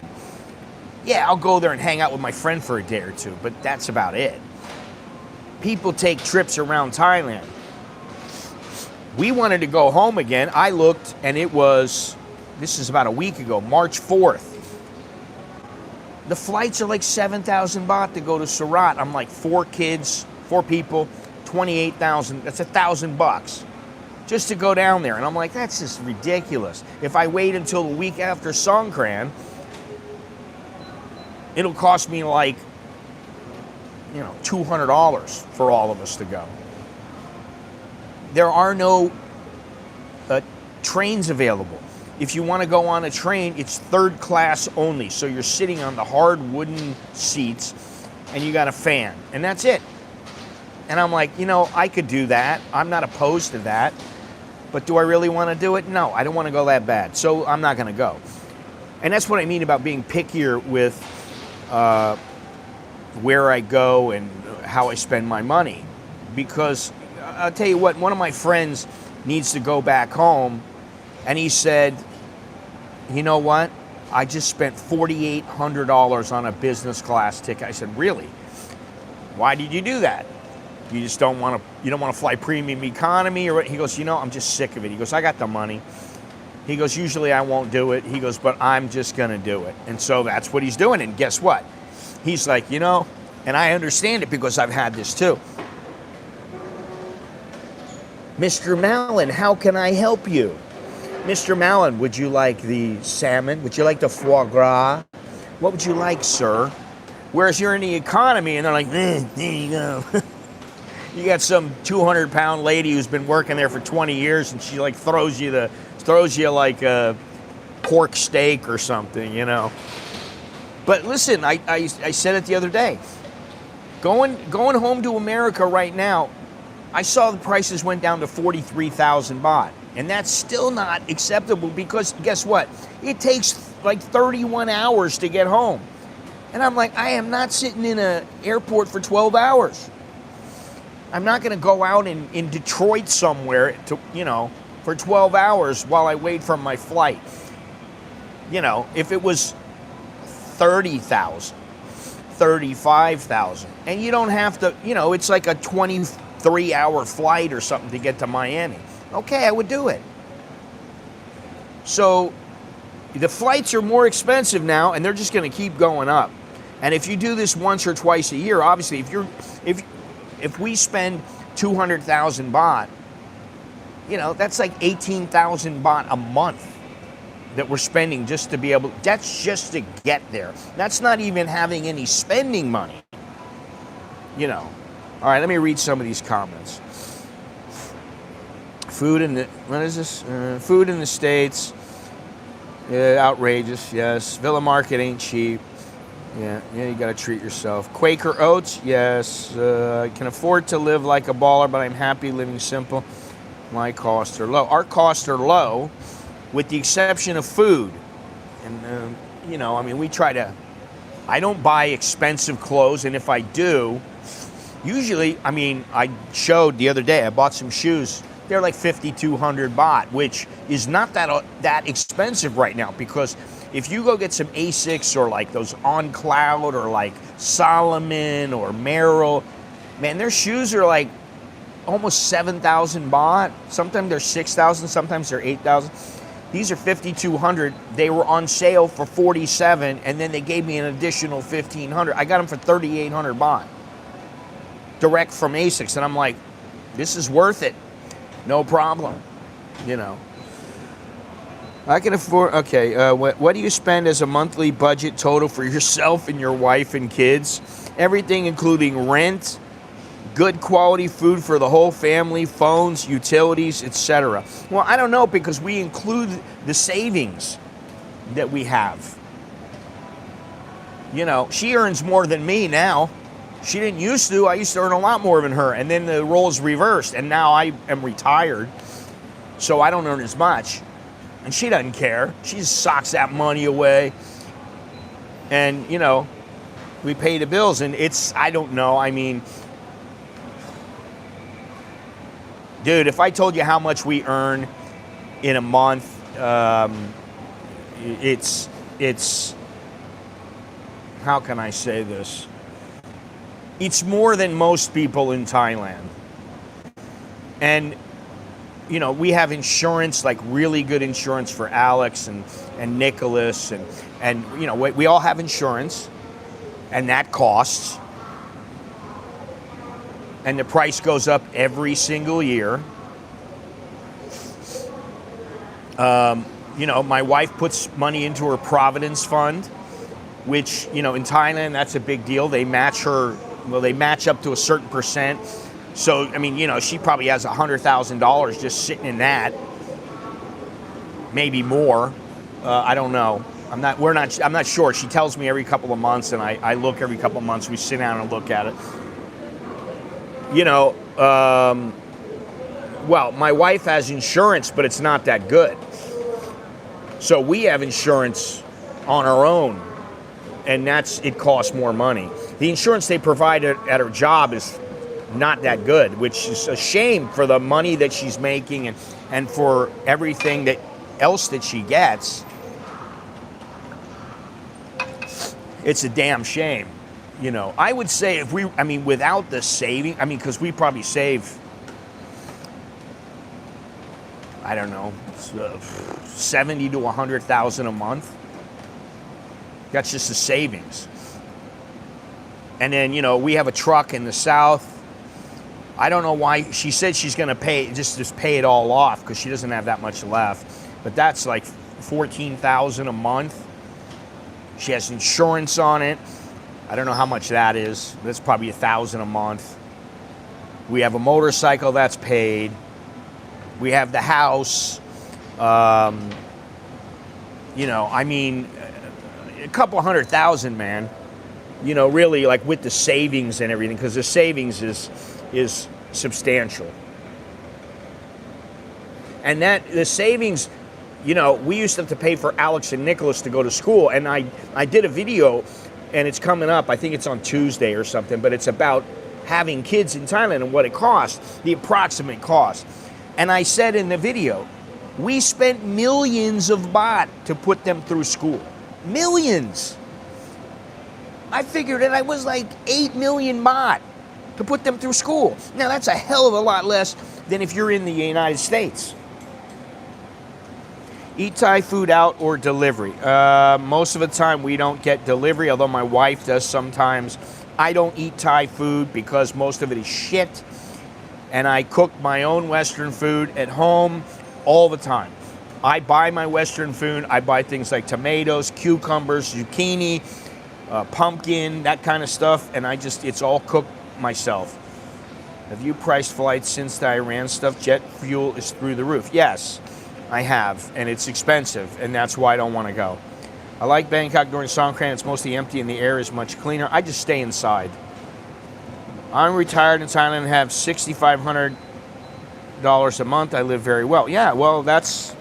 Yeah, I'll go there and hang out with my friend for a day or two, but that's about it. People take trips around Thailand. We wanted to go home again. I looked, and this is about a week ago, March 4th. The flights are like 7,000 baht to go to Surat. I'm like, 4 kids, 4 people, 28,000. That's $1,000 just to go down there. And I'm like, that's just ridiculous. If I wait until the week after Songkran, it'll cost me like, $200 for all of us to go. There are no trains available. If you want to go on a train, it's third class only. So you're sitting on the hard wooden seats and you got a fan, and that's it. And I'm like, I could do that. I'm not opposed to that. But do I really want to do it? No, I don't want to go that bad. So I'm not going to go. And that's what I mean about being pickier with where I go and how I spend my money. Because I'll tell you what, one of my friends needs to go back home, and he said, you know what? I just spent $4,800 on a business class ticket. I said, really? Why did you do that? You just don't want to fly premium economy, or he goes, I'm just sick of it. He goes, I got the money. He goes, usually I won't do it. He goes, but I'm just going to do it. And so that's what he's doing. And guess what? He's like, and I understand it because I've had this too. Mr. Mallon, how can I help you? Mr. Mallon, would you like the salmon? Would you like the foie gras? What would you like, sir? Whereas you're in the economy and they're like, there you go. You got some 200-pound lady who's been working there for 20 years and she like throws you like a pork steak or something, But listen, I said it the other day. Going home to America right now, I saw the prices went down to 43,000 baht. And that's still not acceptable because guess what? It takes like 31 hours to get home. And I'm like, I am not sitting in an airport for 12 hours. I'm not going to go out in Detroit somewhere for 12 hours while I wait for my flight. If it was 30,000, 35,000, and you don't have to, it's like a 23-hour flight or something to get to Miami. Okay, I would do it. So the flights are more expensive now, and they're just going to keep going up. And if you do this once or twice a year, obviously, if we spend 200,000 baht, that's like 18,000 baht a month that we're spending just to be able. That's just to get there. That's not even having any spending money. All right, let me read some of these comments. Food in the States, outrageous, yes. Villa Market ain't cheap. Yeah, you gotta treat yourself. Quaker Oats, yes. I can afford to live like a baller, but I'm happy living simple. My costs are low. Our costs are low, with the exception of food. And, we try to. I don't buy expensive clothes, and if I do, usually, I showed the other day, I bought some shoes. They're like 5,200 baht, which is not that expensive right now, because if you go get some Asics or like those On Cloud or like Solomon or Merrell, man, their shoes are like almost 7,000 baht. Sometimes they're 6,000, sometimes they're 8,000. These are 5,200. They were on sale for 47, and then they gave me an additional 1,500. I got them for 3,800 baht, direct from Asics, and I'm like, this is worth it. No problem, I can afford, okay, what do you spend as a monthly budget total for yourself and your wife and kids? Everything including rent, good quality food for the whole family, phones, utilities, etc. Well, I don't know, because we include the savings that we have. She earns more than me now. She didn't used to. I used to earn a lot more than her. And then the roles reversed. And now I am retired, so I don't earn as much. And she doesn't care. She just socks that money away. And, we pay the bills. And I don't know. Dude, if I told you how much we earn in a month, it's how can I say this? It's more than most people in Thailand. And, we have insurance, like really good insurance for Alex and Nicholas. And we all have insurance. And that costs. And the price goes up every single year. My wife puts money into her Providence Fund, which, in Thailand, that's a big deal. They match her. Well, they match up to a certain percent. So, she probably has $100,000 just sitting in that. Maybe more. I don't know. I'm not sure. She tells me every couple of months, and I look every couple of months. We sit down and look at it. Well, my wife has insurance, but it's not that good. So we have insurance on our own, and it costs more money. The insurance they provide at her job is not that good, which is a shame for the money that she's making and for everything else that she gets. It's a damn shame. You know, I would say if we, I mean, without the saving, I mean, because we probably save, I don't know, 70 to 100,000 a month. That's just the savings. And then, you know, we have a truck in the South. I don't know why. She said she's going to pay, just pay it all off because she doesn't have that much left. But that's like 14,000 a month. She has insurance on it. I don't know how much that is. That's probably 1,000 a month. We have a motorcycle that's paid. We have the house. You know, I mean, a couple 100,000, man. You know, really, like with the savings and everything, because the savings is substantial. And that the savings, you know, we used to have to pay for Alex and Nicholas to go to school, and I did a video. And it's coming up, I think it's on Tuesday or something, but it's about having kids in Thailand and what it costs, the approximate cost. And I said in the video, we spent millions of baht to put them through school. Millions. I figured it was like 8 million baht to put them through school. Now that's a hell of a lot less than if you're in the United States. Eat Thai food out or delivery? Most of the time we don't get delivery, although my wife does sometimes. I don't eat Thai food because most of it is shit. And I cook my own Western food at home all the time. I buy my Western food. I buy things like tomatoes, cucumbers, zucchini, pumpkin, that kind of stuff. And it's all cooked myself. Have you priced flights since the Iran stuff? Jet fuel is through the roof. Yes. I have, and it's expensive, and that's why I don't want to go. I like Bangkok during Songkran. It's mostly empty, and the air is much cleaner. I just stay inside. I'm retired in Thailand and have $6,500 a month. I live very well. Yeah, well, that's,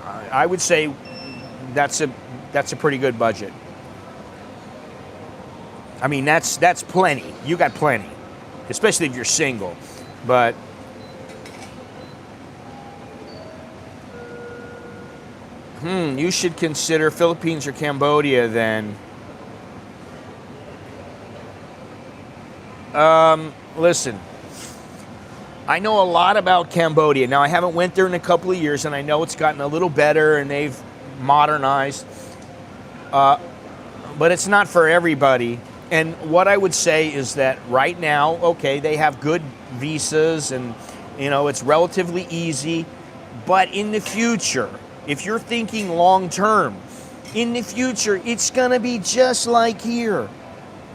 I would say that's a pretty good budget. I mean, that's plenty. You got plenty, especially if you're single. But you should consider Philippines or Cambodia then. Listen, I know a lot about Cambodia. Now, I haven't went there in a couple of years, and I know it's gotten a little better, and they've modernized. But it's not for everybody. And what I would say is that right now, okay, they have good visas, and, you know, it's relatively easy. But in the future, if you're thinking long term, in the future, it's going to be just like here.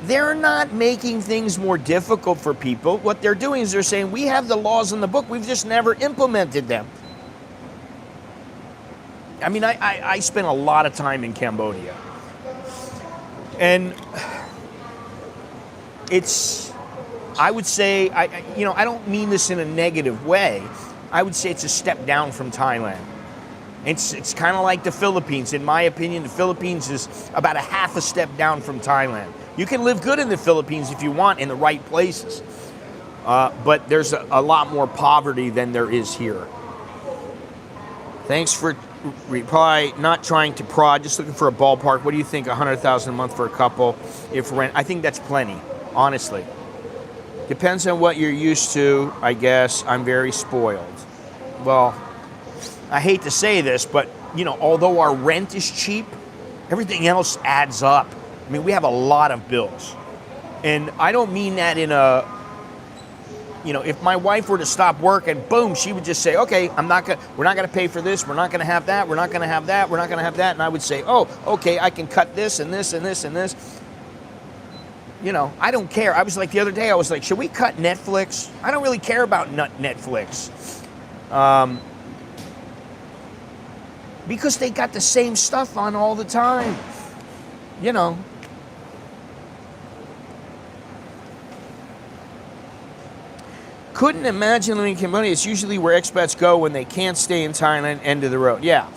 They're not making things more difficult for people. What they're doing is they're saying, we have the laws in the book, we've just never implemented them. I mean, I spent a lot of time in Cambodia. And it's, I would say, I don't mean this in a negative way. I would say it's a step down from Thailand. It's kind of like the Philippines. In my opinion, the Philippines is about a half a step down from Thailand. You can live good in the Philippines if you want, in the right places. But there's a lot more poverty than there is here. Thanks for reply. Not trying to prod, just looking for a ballpark. What do you think, 100,000 a month for a couple if rent? I think that's plenty, honestly. Depends on what you're used to, I guess. I'm very spoiled. Well, I hate to say this, but, you know, although our rent is cheap, everything else adds up. I mean, we have a lot of bills. And I don't mean that in a, you know, if my wife were to stop work and boom, she would just say, okay, we're not going to pay for this. We're not going to have that. We're not going to have that. We're not going to have that. And I would say, oh, okay, I can cut this and this and this and this. You know, I don't care. I was like, the other day, I was like, should we cut Netflix? I don't really care about Netflix. Because they got the same stuff on all the time. You know. Couldn't imagine living in Cambodia. It's usually where expats go when they can't stay in Thailand, end of the road. Yeah.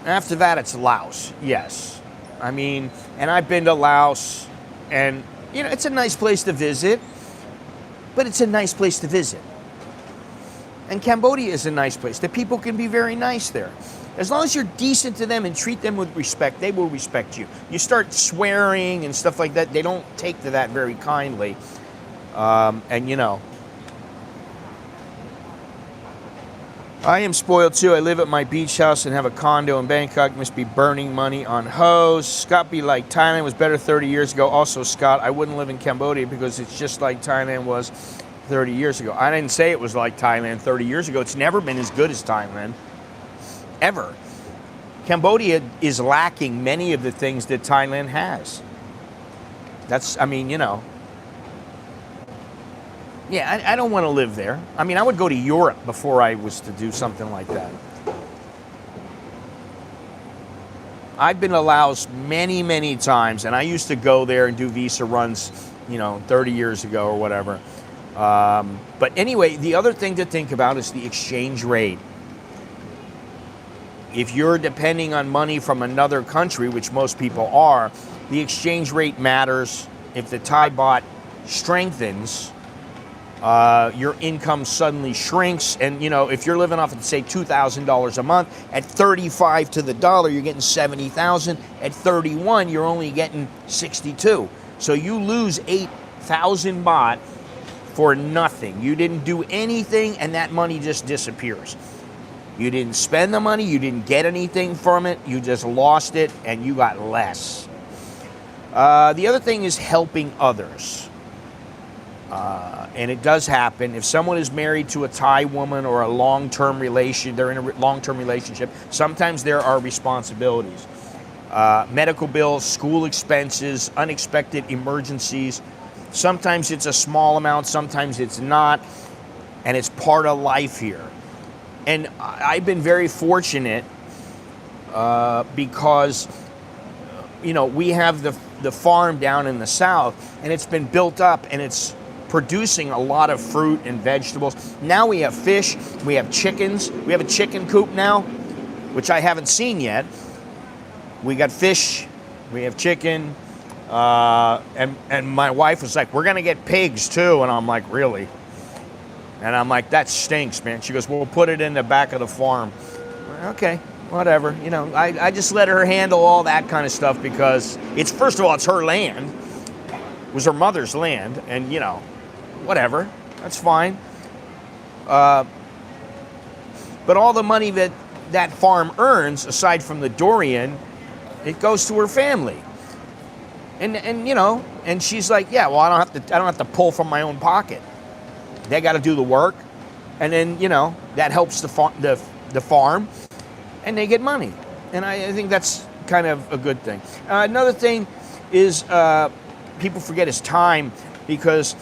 After that, it's Laos. Yes. I mean, and I've been to Laos, and, you know, it's a nice place to visit, but it's a nice place to visit. And Cambodia is a nice place. The people can be very nice there. As long as you're decent to them and treat them with respect, they will respect you. You start swearing and stuff like that, they don't take to that very kindly. And you know, I am spoiled too. I live at my beach house and have a condo in Bangkok. Must be burning money on hoes. Scott be like, Thailand was better 30 years ago. Also, Scott, I wouldn't live in Cambodia because it's just like Thailand was 30 years ago. I didn't say it was like Thailand 30 years ago. It's never been as good as Thailand. Ever. Cambodia is lacking many of the things that Thailand has. That's, I mean, you know. Yeah, I don't want to live there. I mean, I would go to Europe before I was to do something like that. I've been to Laos many, many times, and I used to go there and do visa runs, you know, 30 years ago or whatever. But anyway, the other thing to think about is the exchange rate. If you're depending on money from another country, which most people are, the exchange rate matters. If the Thai baht strengthens, your income suddenly shrinks. And, you know, if you're living off of, say, $2,000 a month, at 35 to the dollar, you're getting 70,000. At 31, you're only getting 62. So you lose 8,000 baht for nothing. You didn't do anything, and that money just disappears. You didn't spend the money, you didn't get anything from it, you just lost it, and you got less. The other thing is helping others. And it does happen. If someone is married to a Thai woman or a long-term relation, they're in a long-term relationship, sometimes there are responsibilities. Medical bills, school expenses, unexpected emergencies. Sometimes it's a small amount, sometimes it's not, and it's part of life here. And I've been very fortunate because, you know, we have the farm down in the south, and it's been built up, and it's producing a lot of fruit and vegetables. Now we have fish, we have chickens. We have a chicken coop now, which I haven't seen yet. We got fish, we have chicken, and my wife was like, we're gonna get pigs too, and I'm like, really? And I'm like, that stinks, man. She goes, well, we'll put it in the back of the farm. Okay, whatever. You know, I just let her handle all that kind of stuff because it's, first of all, it's her land. It was her mother's land, and, you know, whatever. That's fine. But all the money that that farm earns, aside from the durian, it goes to her family. And you know, and she's like, yeah, well, I don't have to pull from my own pocket. They got to do the work, and then, you know, that helps the farm, and they get money. And I think that's kind of a good thing. Another thing is people forget is time, because,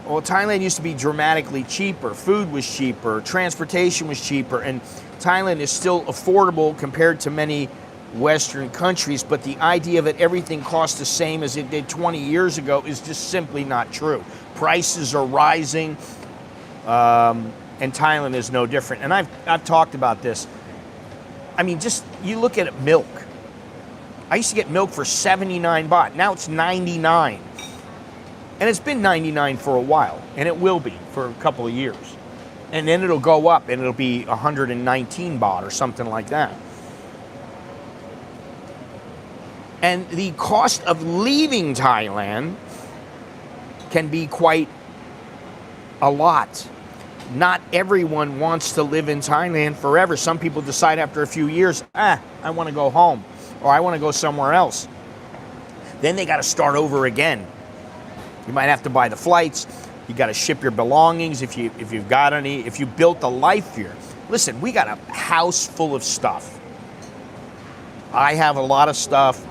well, Thailand used to be dramatically cheaper. Food was cheaper, transportation was cheaper, and Thailand is still affordable compared to many Western countries, but the idea that everything costs the same as it did 20 years ago is just simply not true. Prices are rising. And Thailand is no different. And I've talked about this. I mean, just, you look at milk. I used to get milk for 79 baht. Now it's 99. And it's been 99 for a while. And it will be for a couple of years. And then it'll go up and it'll be 119 baht or something like that. And the cost of leaving Thailand can be quite a lot. Not everyone wants to live in Thailand forever. Some people decide after a few years, I want to go home, or I want to go somewhere else. Then they got to start over again. You might have to buy the flights. You got to ship your belongings if you've got any. If you built a life here. Listen, we got a house full of stuff. I have a lot of stuff.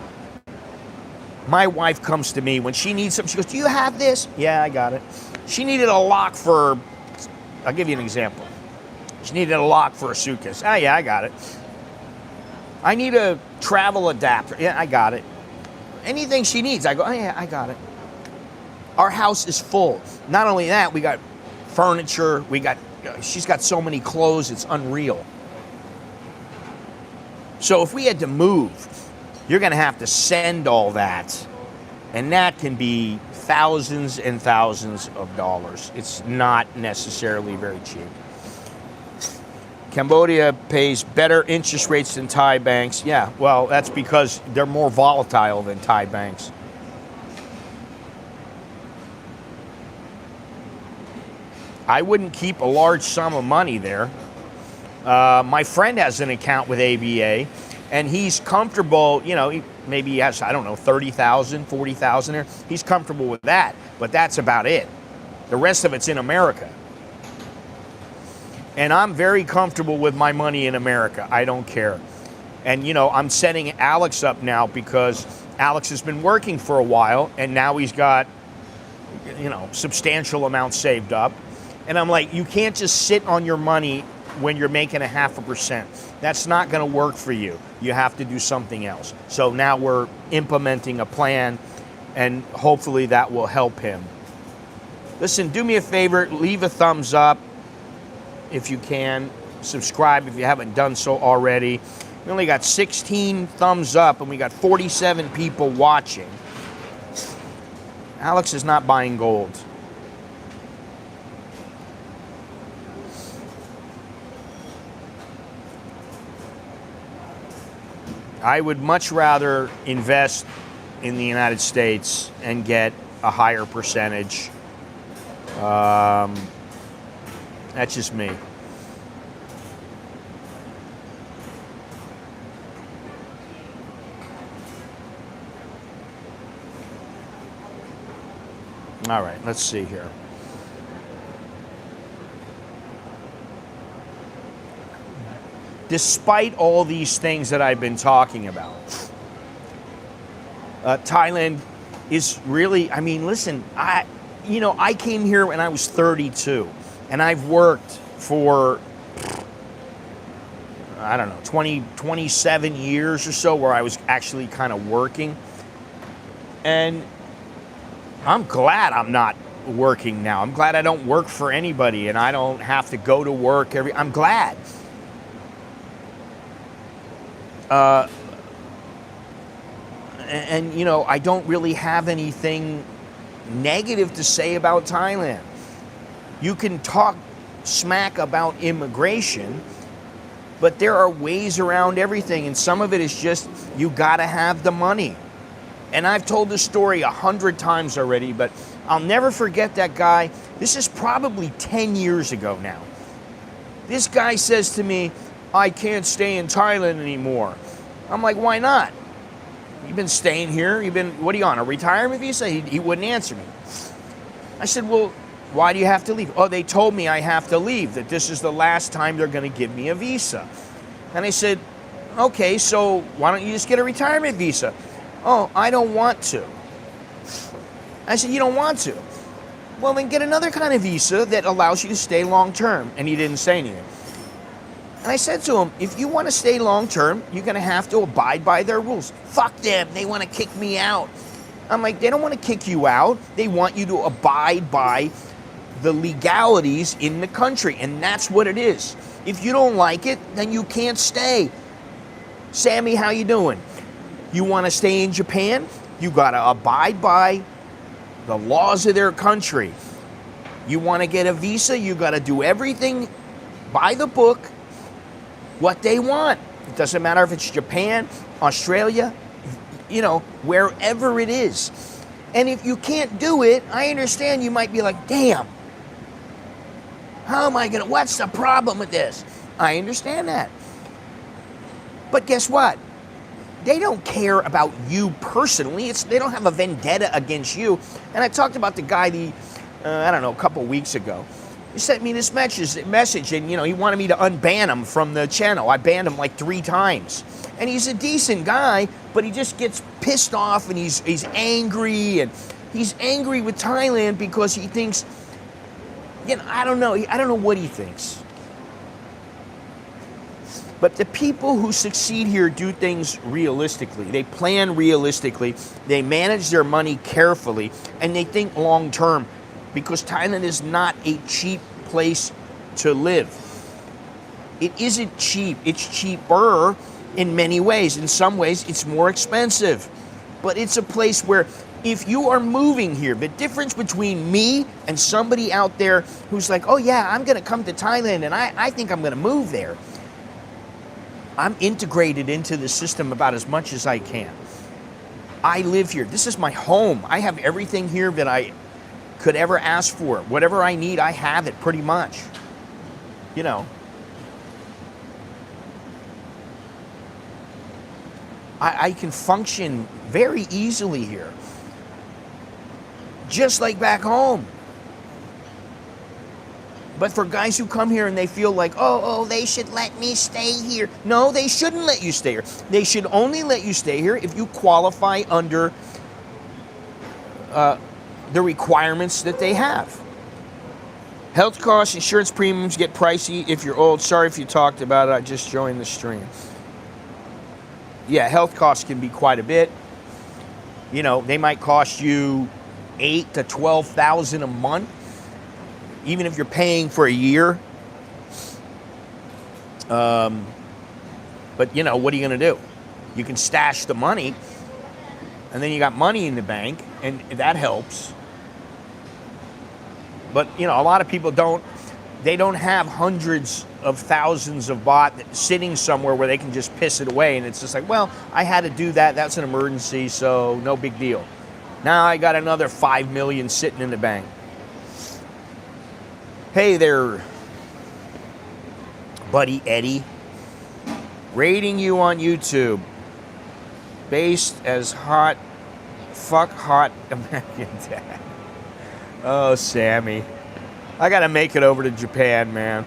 My wife comes to me when she needs something. She goes, do you have this? Yeah, I got it. She needed a lock for, I'll give you an example. She needed a lock for a suitcase. Ah, yeah, I got it. I need a travel adapter. Yeah, I got it. Anything she needs, I go, oh yeah, I got it. Our house is full. Not only that, we got furniture. She's got so many clothes, it's unreal. So if we had to move, you're going to have to send all that. And that can be thousands and thousands of dollars. It's not necessarily very cheap. Cambodia pays better interest rates than Thai banks. Yeah, well, that's because they're more volatile than Thai banks. I wouldn't keep a large sum of money there. My friend has an account with ABA, and he's comfortable, you know, maybe he has, I don't know, 30,000, 40,000 there. He's comfortable with that, but that's about it. The rest of it's in America. And I'm very comfortable with my money in America. I don't care. And, you know, I'm setting Alex up now because Alex has been working for a while, and now he's got, you know, substantial amounts saved up. And I'm like, you can't just sit on your money when you're making 0.5%. That's not going to work for you. You have to do something else. So now we're implementing a plan, and hopefully that will help him. Listen, do me a favor, leave a thumbs up if you can. Subscribe if you haven't done so already. We only got 16 thumbs up, and we got 47 people watching. Alex is not buying gold. I would much rather invest in the United States and get a higher percentage. That's just me. All right, let's see here. Despite all these things that I've been talking about, Thailand is really, I mean, listen, I came here when I was 32, and I've worked for, I don't know, 27 years or so where I was actually kind of working. And I'm glad I'm not working now. I'm glad I don't work for anybody and I don't have to go to work I'm glad. And you know, I don't really have anything negative to say about Thailand. You can talk smack about immigration, but there are ways around everything, and some of it is just you gotta have the money. And I've told this story 100 times already, but I'll never forget that guy. This is probably 10 years ago now. This guy says to me, I can't stay in Thailand anymore. I'm like, why not? You've been staying here. What are you on, a retirement visa? He wouldn't answer me. I said, well, why do you have to leave? Oh, they told me I have to leave, that this is the last time they're going to give me a visa. And I said, okay, so why don't you just get a retirement visa? Oh, I don't want to. I said, you don't want to? Well, then get another kind of visa that allows you to stay long term. And he didn't say anything. And I said to him, if you want to stay long term, you're going to have to abide by their rules. Fuck them. They want to kick me out. I'm like, they don't want to kick you out. They want you to abide by the legalities in the country. And that's what it is. If you don't like it, then you can't stay. Sammy, how you doing? You want to stay in Japan? You got to abide by the laws of their country. You want to get a visa? You got to do everything by the book, what they want. It doesn't matter if it's Japan, Australia, you know, wherever it is. And if you can't do it, I understand you might be like, damn, how am I going to, what's the problem with this? I understand that. But guess what? They don't care about you personally. They don't have a vendetta against you. And I talked about the guy, I don't know, a couple weeks ago. He sent me this message, and you know, he wanted me to unban him from the channel. I banned him like 3 times. And he's a decent guy, but he just gets pissed off, and he's angry, and he's angry with Thailand because he thinks, you know, I don't know what he thinks. But the people who succeed here do things realistically. They plan realistically, they manage their money carefully, and they think long term, because Thailand is not a cheap place to live. It isn't cheap. It's cheaper in many ways. In some ways, it's more expensive. But it's a place where if you are moving here, the difference between me and somebody out there who's like, oh yeah, I'm going to come to Thailand and I think I'm going to move there. I'm integrated into the system about as much as I can. I live here. This is my home. I have everything here that I could ever ask for. Whatever I need, I have it pretty much. You know. I can function very easily here. Just like back home. But for guys who come here and they feel like, oh, they should let me stay here. No, they shouldn't let you stay here. They should only let you stay here if you qualify under the requirements that they have. Health costs, insurance premiums get pricey if you're old. Sorry if you talked about it. I just joined the stream. Yeah, health costs can be quite a bit. You know, they might cost you $8,000 to $12,000 a month, even if you're paying for a year. But you know, what are you going to do? You can stash the money, and then you got money in the bank, and that helps. But you know, a lot of people don't have hundreds of thousands of baht sitting somewhere where they can just piss it away, and it's just like, well, I had to do that. That's an emergency, so no big deal. Now I got another 5 million sitting in the bank. Hey there, buddy Eddie. Rating you on YouTube. Based as hot American dad. Oh, Sammy. I got to make it over to Japan, man.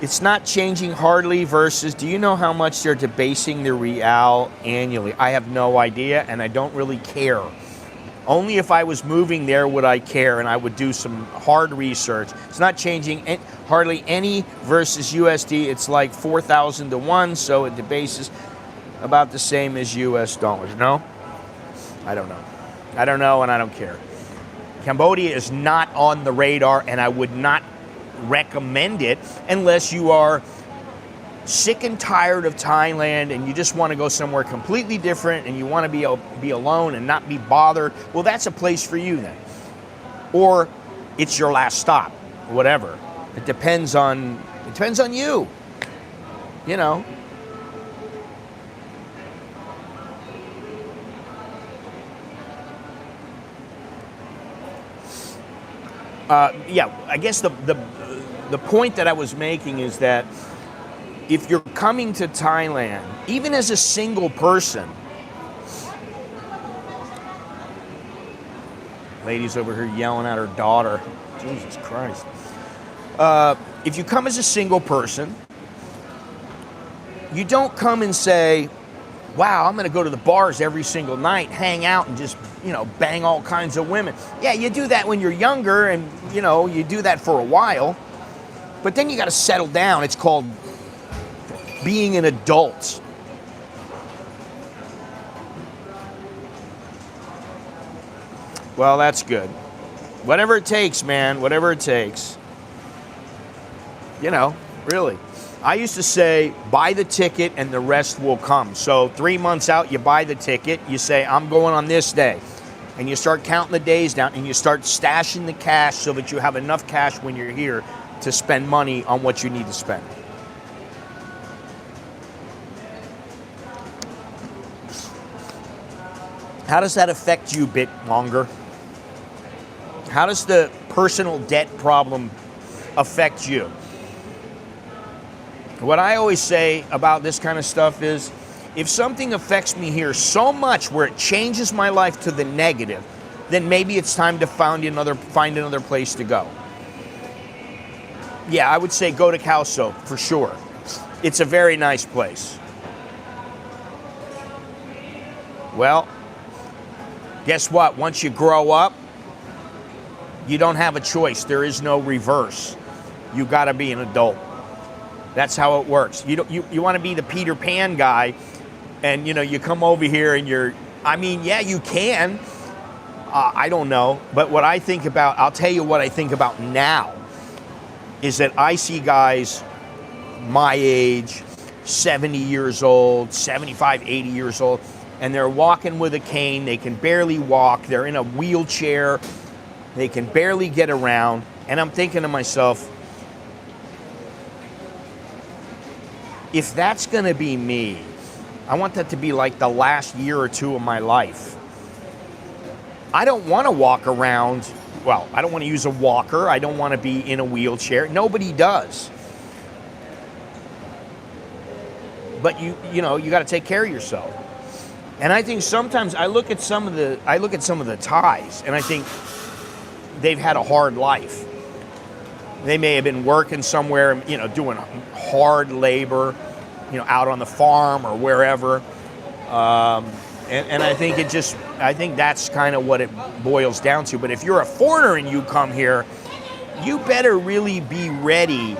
It's not changing hardly versus, do you know how much they're debasing the real annually? I have no idea, and I don't really care. Only if I was moving there would I care, and I would do some hard research. It's not changing hardly any versus USD. It's like 4,000 to 1, so it debases about the same as US dollars. No? I don't know. I don't know, and I don't care. Cambodia is not on the radar, and I would not recommend it unless you are sick and tired of Thailand and you just want to go somewhere completely different and you want to be alone and not be bothered. Well, that's a place for you then. Or it's your last stop, whatever. It depends on you. You know. Yeah, I guess the point that I was making is that if you're coming to Thailand, even as a single person, lady's over here yelling at her daughter. Jesus Christ. If you come as a single person, you don't come and say, wow, I'm going to go to the bars every single night, hang out and just, you know, bang all kinds of women. Yeah, you do that when you're younger and, you know, you do that for a while. But then you got to settle down. It's called being an adult. Well, that's good. Whatever it takes, man. Whatever it takes. You know, really. I used to say, buy the ticket and the rest will come. So 3 months out, you buy the ticket. You say, I'm going on this day. And you start counting the days down and you start stashing the cash so that you have enough cash when you're here to spend money on what you need to spend. How does that affect you a bit longer? How does the personal debt problem affect you? What I always say about this kind of stuff is, if something affects me here so much where it changes my life to the negative, then maybe it's time to find another place to go. Yeah, I would say go to Calso for sure. It's a very nice place. Well, guess what? Once you grow up, you don't have a choice. There is no reverse. You got to be an adult. That's how it works. You want to be the Peter Pan guy, and you know, you come over here and you're, I mean, yeah, you can. I don't know, but what I think about, I'll tell you what I think about now, is that I see guys my age, 70 years old, 75, 80 years old, and they're walking with a cane. They can barely walk. They're in a wheelchair. They can barely get around. And I'm thinking to myself, if that's going to be me, I want that to be like the last year or two of my life. I don't want to walk around. Well, I don't want to use a walker. I don't want to be in a wheelchair. Nobody does. But you got to take care of yourself. And I think sometimes I look at some of the Thais, and I think they've had a hard life. They may have been working somewhere, doing hard labor, out on the farm or wherever. And I think I think that's kind of what it boils down to. But if you're a foreigner and you come here, you better really be ready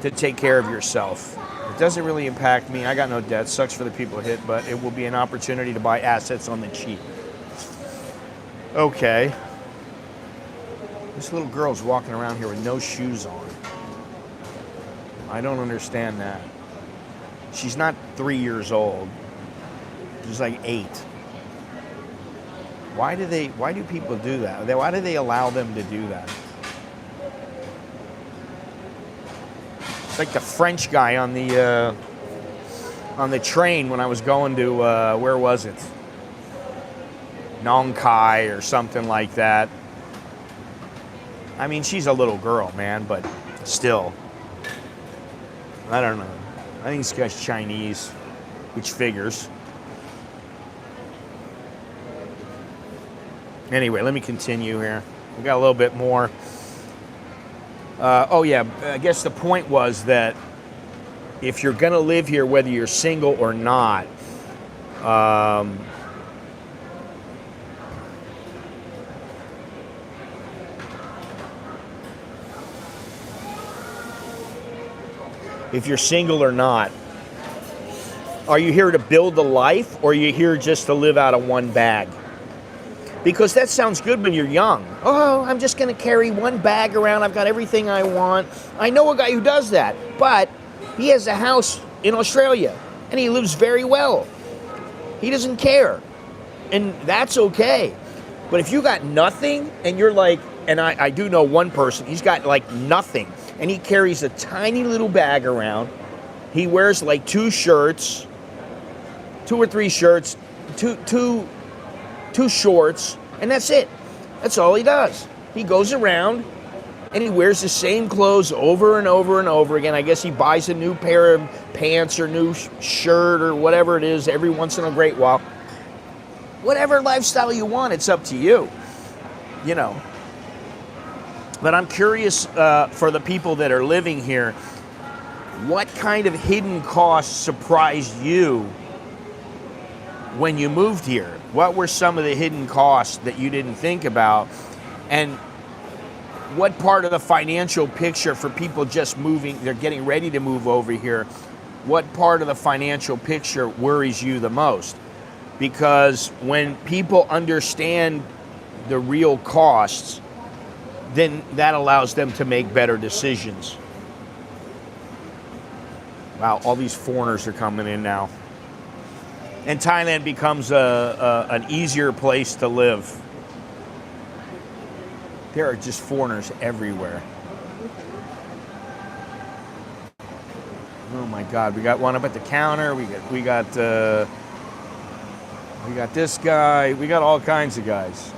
to take care of yourself. It doesn't really impact me. I got no debt. Sucks for the people hit, but it will be an opportunity to buy assets on the cheap. Okay. This little girl's walking around here with no shoes on. I don't understand that. She's not 3 years old. She's like 8. Why do people do that? Why do they allow them to do that? It's like the French guy on the train when I was going to, where was it? Nong Khai or something like that. I mean, she's a little girl, man, but still. I don't know. I think this guy's Chinese, which figures. Anyway, let me continue here. We got a little bit more. I guess the point was that if you're going to live here, whether you're single or not, if you're single or not, are you here to build a life, or are you here just to live out of one bag? Because that sounds good when you're young. Oh, I'm just going to carry one bag around. I've got everything I want. I know a guy who does that, but he has a house in Australia, and he lives very well. He doesn't care, and that's okay. But if you got nothing, and you're like, and I do know one person, he's got like nothing, and he carries a tiny little bag around. He wears like 2 shirts, 2 or 3 shirts, two shorts, and that's it. That's all he does. He goes around and he wears the same clothes over and over and over again. I guess he buys a new pair of pants or new shirt or whatever it is every once in a great while. Whatever lifestyle you want, it's up to you. But I'm curious for the people that are living here, what kind of hidden costs surprised you when you moved here? What were some of the hidden costs that you didn't think about? And what part of the financial picture for people just moving, they're getting ready to move over here, what part of the financial picture worries you the most? Because when people understand the real costs, then that allows them to make better decisions. Wow, all these foreigners are coming in now. And Thailand becomes an easier place to live. There are just foreigners everywhere. Oh my God, we got one up at the counter. We got this guy. We got all kinds of guys.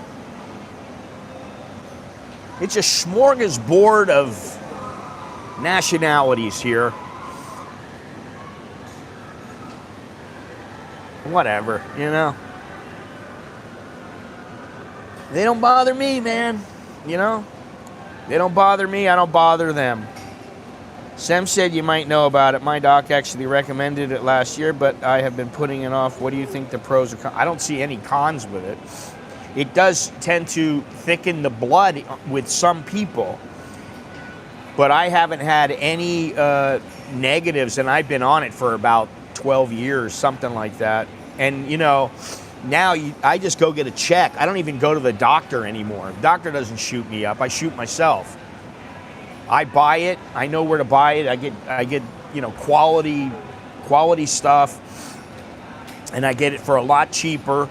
It's a smorgasbord of nationalities here. Whatever, They don't bother me, man. They don't bother me. I don't bother them. Sem said you might know about it. My doc actually recommended it last year, but I have been putting it off. What do you think the pros or cons? I don't see any cons with it. It does tend to thicken the blood with some people, but I haven't had any negatives, and I've been on it for about 12 years, something like that. And, now I just go get a check. I don't even go to the doctor anymore. The doctor doesn't shoot me up. I shoot myself. I buy it. I know where to buy it. I get quality stuff. and I get it for a lot cheaper,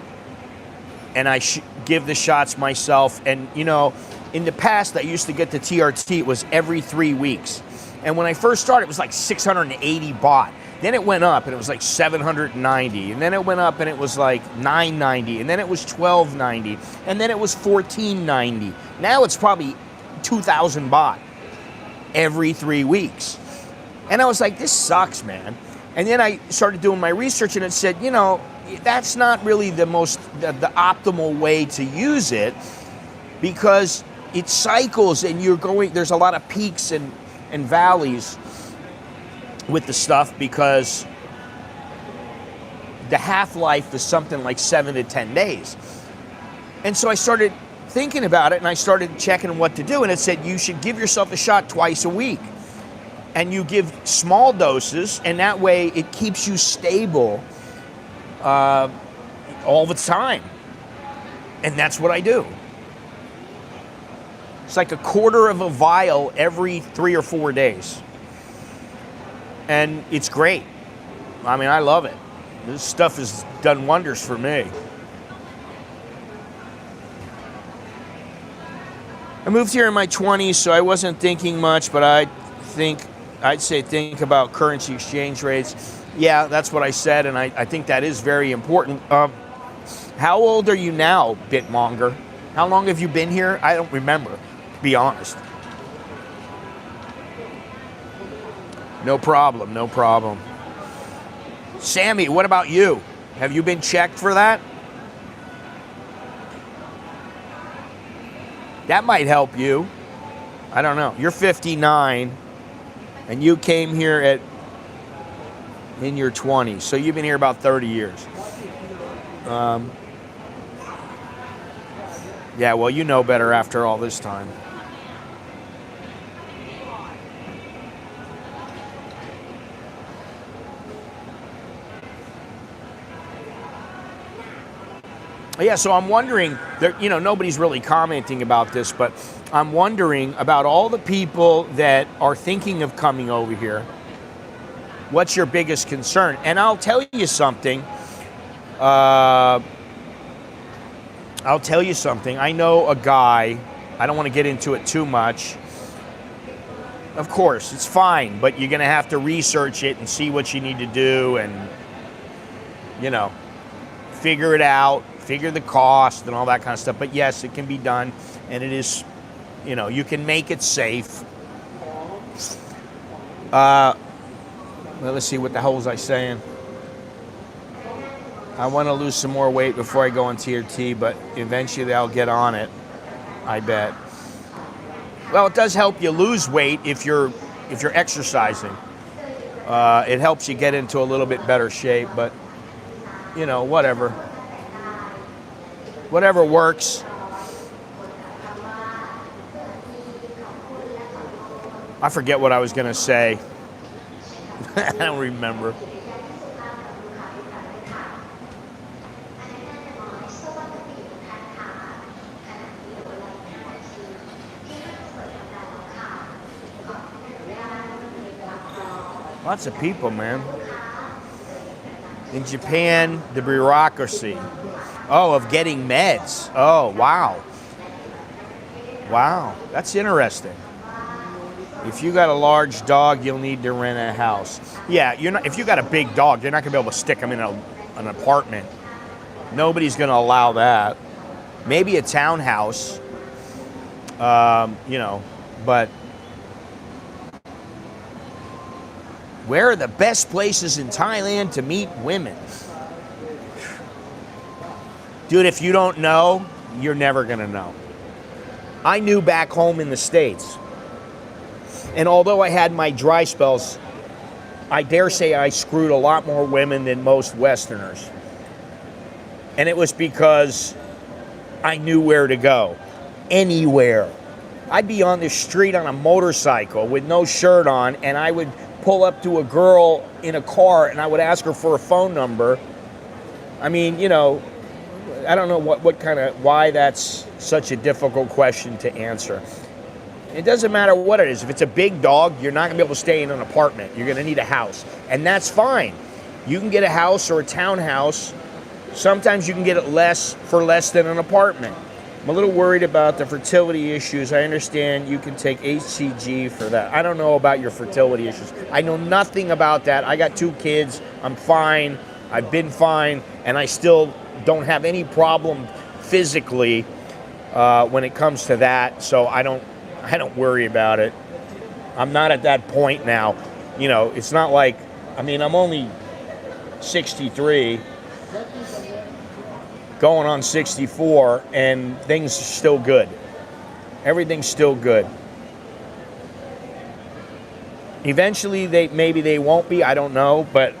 and I give the shots myself. And, you know, in the past, I used to get the TRT. It was every 3 weeks. And when I first started, it was like 680 baht. Then it went up, and it was like 790. And then it went up, and it was like 990. And then it was 1290. And then it was 1490. Now it's probably 2,000 baht every 3 weeks. And I was like, this sucks, man. And then I started doing my research, and it said, you know, that's not really the optimal way to use it, because it cycles, and there's a lot of peaks and valleys with the stuff, because the half-life is something like 7 to 10 days. And so I started thinking about it, and I started checking what to do, and it said you should give yourself a shot twice a week. And you give small doses, and that way it keeps you stable all the time. And that's what I do. It's like a quarter of a vial every 3 or 4 days. And it's great. I mean, I love it. This stuff has done wonders for me. I moved here in my 20s, so I wasn't thinking much, but I'd say think about currency exchange rates. Yeah, that's what I said, and I think that is very important. How old are you now, Bitmonger? How long have you been here? I don't remember, to be honest. No problem, no problem. Sammy, what about you? Have you been checked for that? That might help you. I don't know. You're 59. And you came here in your 20s, so you've been here about 30 years. Yeah, well, you know better after all this time. Yeah, so I'm wondering, nobody's really commenting about this, but I'm wondering about all the people that are thinking of coming over here. What's your biggest concern? And I'll tell you something. I know a guy. I don't want to get into it too much. Of course, it's fine, but you're going to have to research it and see what you need to do and, figure it out, figure the cost and all that kind of stuff. But yes, it can be done, and it is, you can make it safe. Well, let's see, what the hell was I saying? I want to lose some more weight before I go on TRT, but eventually I'll get on it, I bet. Well, it does help you lose weight if you're exercising. It helps you get into a little bit better shape, but whatever. Whatever works. I forget what I was going to say. I don't remember. Lots of people, man. In Japan, the bureaucracy. Oh, of getting meds. Oh, wow. Wow, that's interesting. If you got a large dog, you'll need to rent a house. Yeah, if you got a big dog, you're not going to be able to stick them in an apartment. Nobody's going to allow that. Maybe a townhouse, but where are the best places in Thailand to meet women? Dude, if you don't know, you're never going to know. I knew back home in the States. And although I had my dry spells, I dare say I screwed a lot more women than most Westerners. And it was because I knew where to go. Anywhere. I'd be on the street on a motorcycle with no shirt on, and I would pull up to a girl in a car, and I would ask her for a phone number. I mean, I don't know why that's such a difficult question to answer. It doesn't matter what it is. If it's a big dog, you're not going to be able to stay in an apartment. You're going to need a house. And that's fine. You can get a house or a townhouse. Sometimes you can get it for less than an apartment. I'm a little worried about the fertility issues. I understand you can take HCG for that. I don't know about your fertility issues. I know nothing about that. I got 2 kids. I'm fine. I've been fine, and I still don't have any problem physically when it comes to that. So I don't worry about it. I'm not at that point now. You know, it's not like, I mean, I'm only 63. Going on 64, and things are still good. Everything's still good. Eventually, maybe they won't be. I don't know, but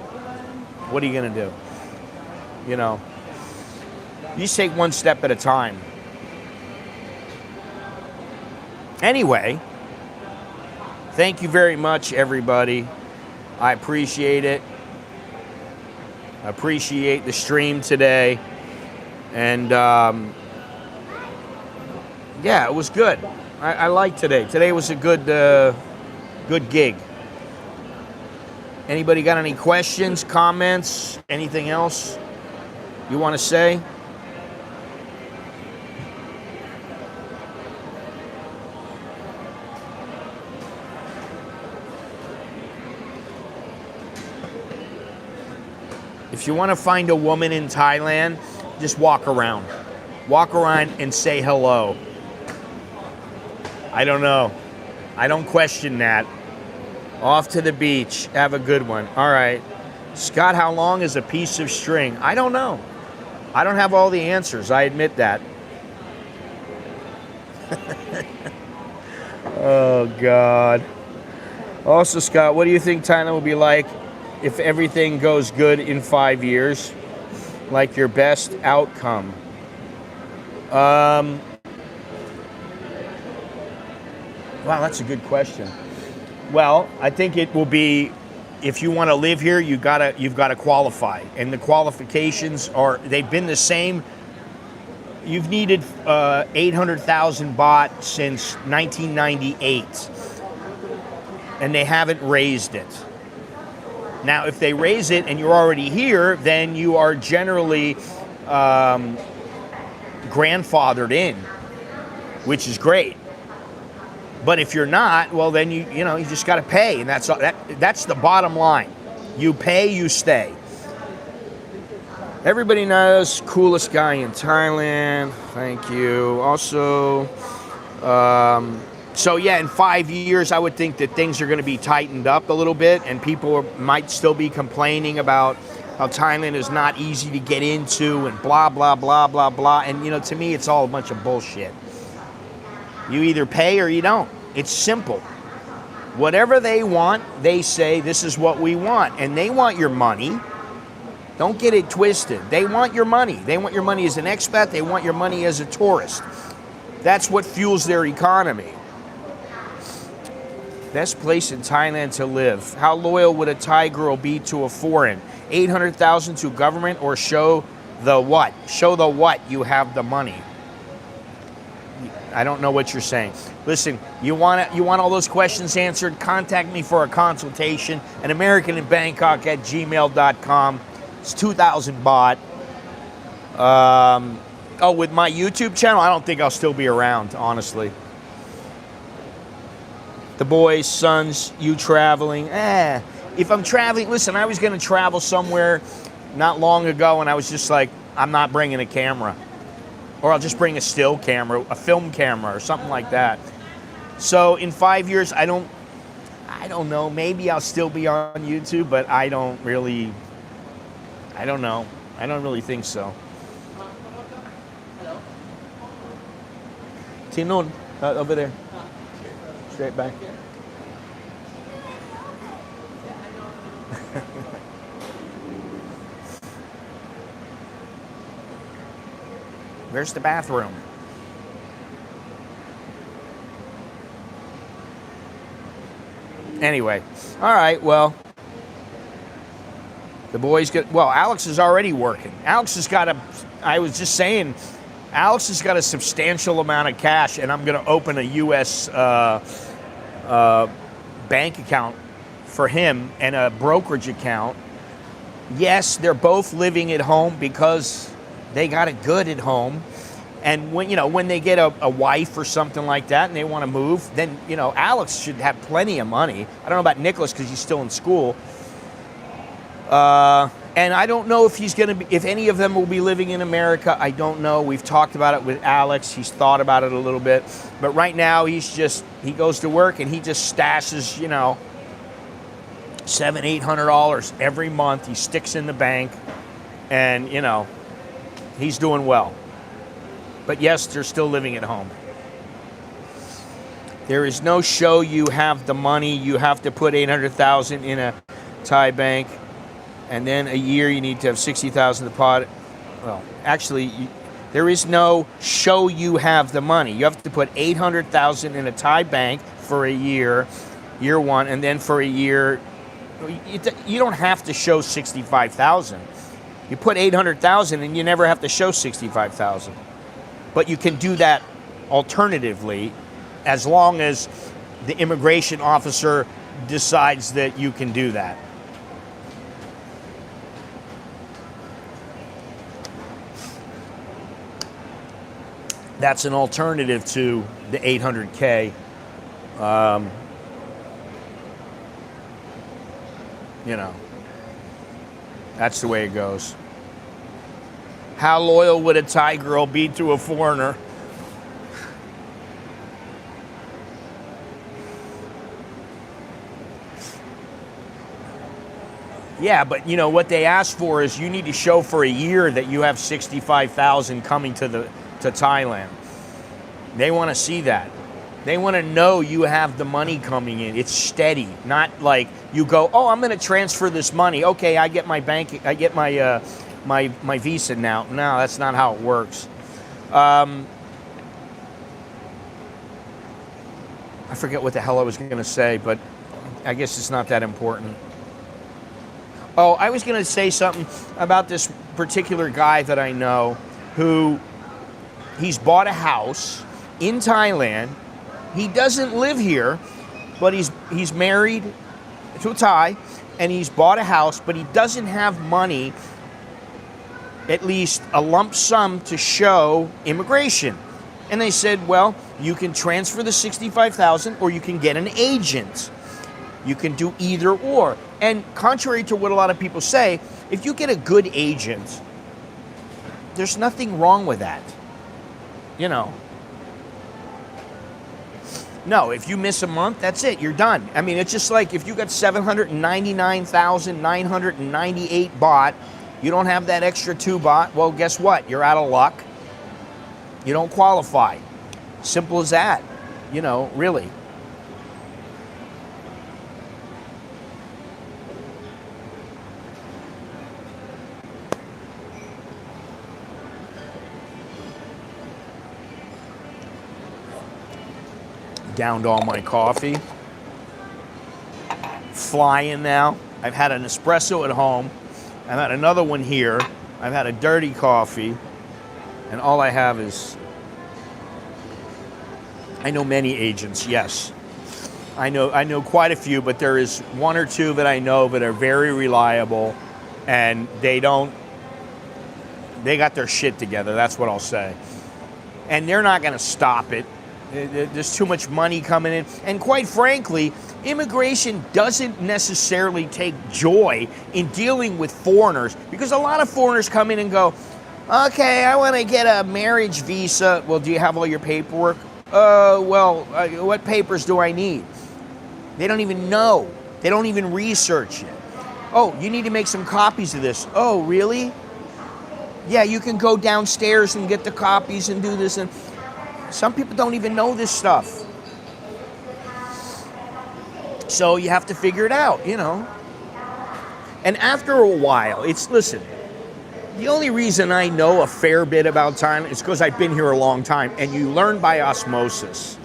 what are you gonna do? You know, you just take one step at a time. Anyway, thank you very much, everybody. I appreciate it. I appreciate the stream today. And yeah, it was good. I liked today. Today was a good gig. Anybody got any questions, comments, anything else you want to say? If you want to find a woman in Thailand, just walk around. Walk around and say hello. I don't know. I don't question that. Off to the beach. Have a good one. All right. Scott, how long is a piece of string? I don't know. I don't have all the answers. I admit that. Oh, God. Also, Scott, what do you think Thailand will be like if everything goes good in 5 years? Like your best outcome? Wow, that's a good question. Well, I think it will be, if you want to live here, you've got to qualify, and the qualifications they've been the same. You've needed 800,000 baht since 1998, and they haven't raised it. Now, if they raise it and you're already here, then you are generally grandfathered in, which is great. But if you're not, well, then you just got to pay, and that's the bottom line. You pay, you stay. Everybody knows coolest guy in Thailand. Thank you. Also, so yeah, in 5 years, I would think that things are going to be tightened up a little bit, and people might still be complaining about how Thailand is not easy to get into and blah, blah, blah, blah, blah. And, to me, it's all a bunch of bullshit. You either pay or you don't. It's simple. Whatever they want, they say, this is what we want. And they want your money. Don't get it twisted. They want your money. They want your money as an expat. They want your money as a tourist. That's what fuels their economy. Best place in Thailand to live. How loyal would a Thai girl be to a foreign? 800,000 to government, or show the what? Show the what you have the money. I don't know what you're saying. Listen, you want all those questions answered? Contact me for a consultation. An American in Bangkok at gmail.com. It's 2,000 baht. With my YouTube channel, I don't think I'll still be around, honestly. The boys, sons, you traveling. If I'm traveling, listen, I was going to travel somewhere not long ago, and I was just like, I'm not bringing a camera. Or I'll just bring a still camera, a film camera, or something like that. So in 5 years, I don't know. Maybe I'll still be on YouTube, but I don't know. I don't really think so. Team Noon, over there. Straight back. Where's the bathroom? Anyway, all right, well, the boys Alex is already working. Alex has got a substantial amount of cash, and I'm going to open a U.S. Bank account for him and a brokerage account. Yes, they're both living at home because they got it good at home. And when they get a wife or something like that and they want to move, then, Alex should have plenty of money. I don't know about Nicholas because he's still in school. And I don't know if any of them will be living in America. I don't know. We've talked about it with Alex. He's thought about it a little bit. But right now, he goes to work and he just stashes, $700-800 every month. He sticks in the bank and, he's doing well. But yes, they're still living at home. There is no show you have the money. You have to put $800,000 in a Thai bank. And then a year you need to have $60,000 deposit. Well, actually, there is no show you have the money. You have to put $800,000 in a Thai bank for a year one, and then for a year, you don't have to show $65,000. You put $800,000 and you never have to show $65,000. But you can do that alternatively, as long as the immigration officer decides that you can do that. That's an alternative to the $800K. That's the way it goes. How loyal would a Thai girl be to a foreigner? Yeah, but what they ask for is you need to show for a year that you have $65,000 coming to Thailand. They want to see that. They want to know you have the money coming in. It's steady, not like you go, oh, I'm going to transfer this money. Okay, I get my my visa now. No, that's not how it works. I forget what the hell I was going to say, but I guess it's not that important. Oh, I was going to say something about this particular guy that I know who he's bought a house in Thailand. He doesn't live here, but he's married to a Thai, and he's bought a house, but he doesn't have money, at least a lump sum, to show immigration. And they said, well, you can transfer the $65,000 or you can get an agent. You can do either or. And contrary to what a lot of people say, if you get a good agent, there's nothing wrong with that. No, if you miss a month, that's it. You're done. I mean, it's just like if you got 799,998 baht, you don't have that extra 2 baht, well, guess what? You're out of luck. You don't qualify. Simple as that. Really. Downed all my coffee. Flying now. I've had an espresso at home. I've had another one here. I've had a dirty coffee. And all I have is... I know many agents, yes. I know quite a few, but there is 1 or 2 that I know that are very reliable, and they got their shit together, that's what I'll say. And they're not going to stop it. There's too much money coming in. And quite frankly, immigration doesn't necessarily take joy in dealing with foreigners, because a lot of foreigners come in and go, okay, I want to get a marriage visa. Well, do you have all your paperwork? What papers do I need? They don't even know. They don't even research it. Oh, you need to make some copies of this. Oh, really? Yeah, you can go downstairs and get the copies and do this. And some people don't even know this stuff. So you have to figure it out, And after a while, listen, the only reason I know a fair bit about Thailand is because I've been here a long time, and you learn by osmosis.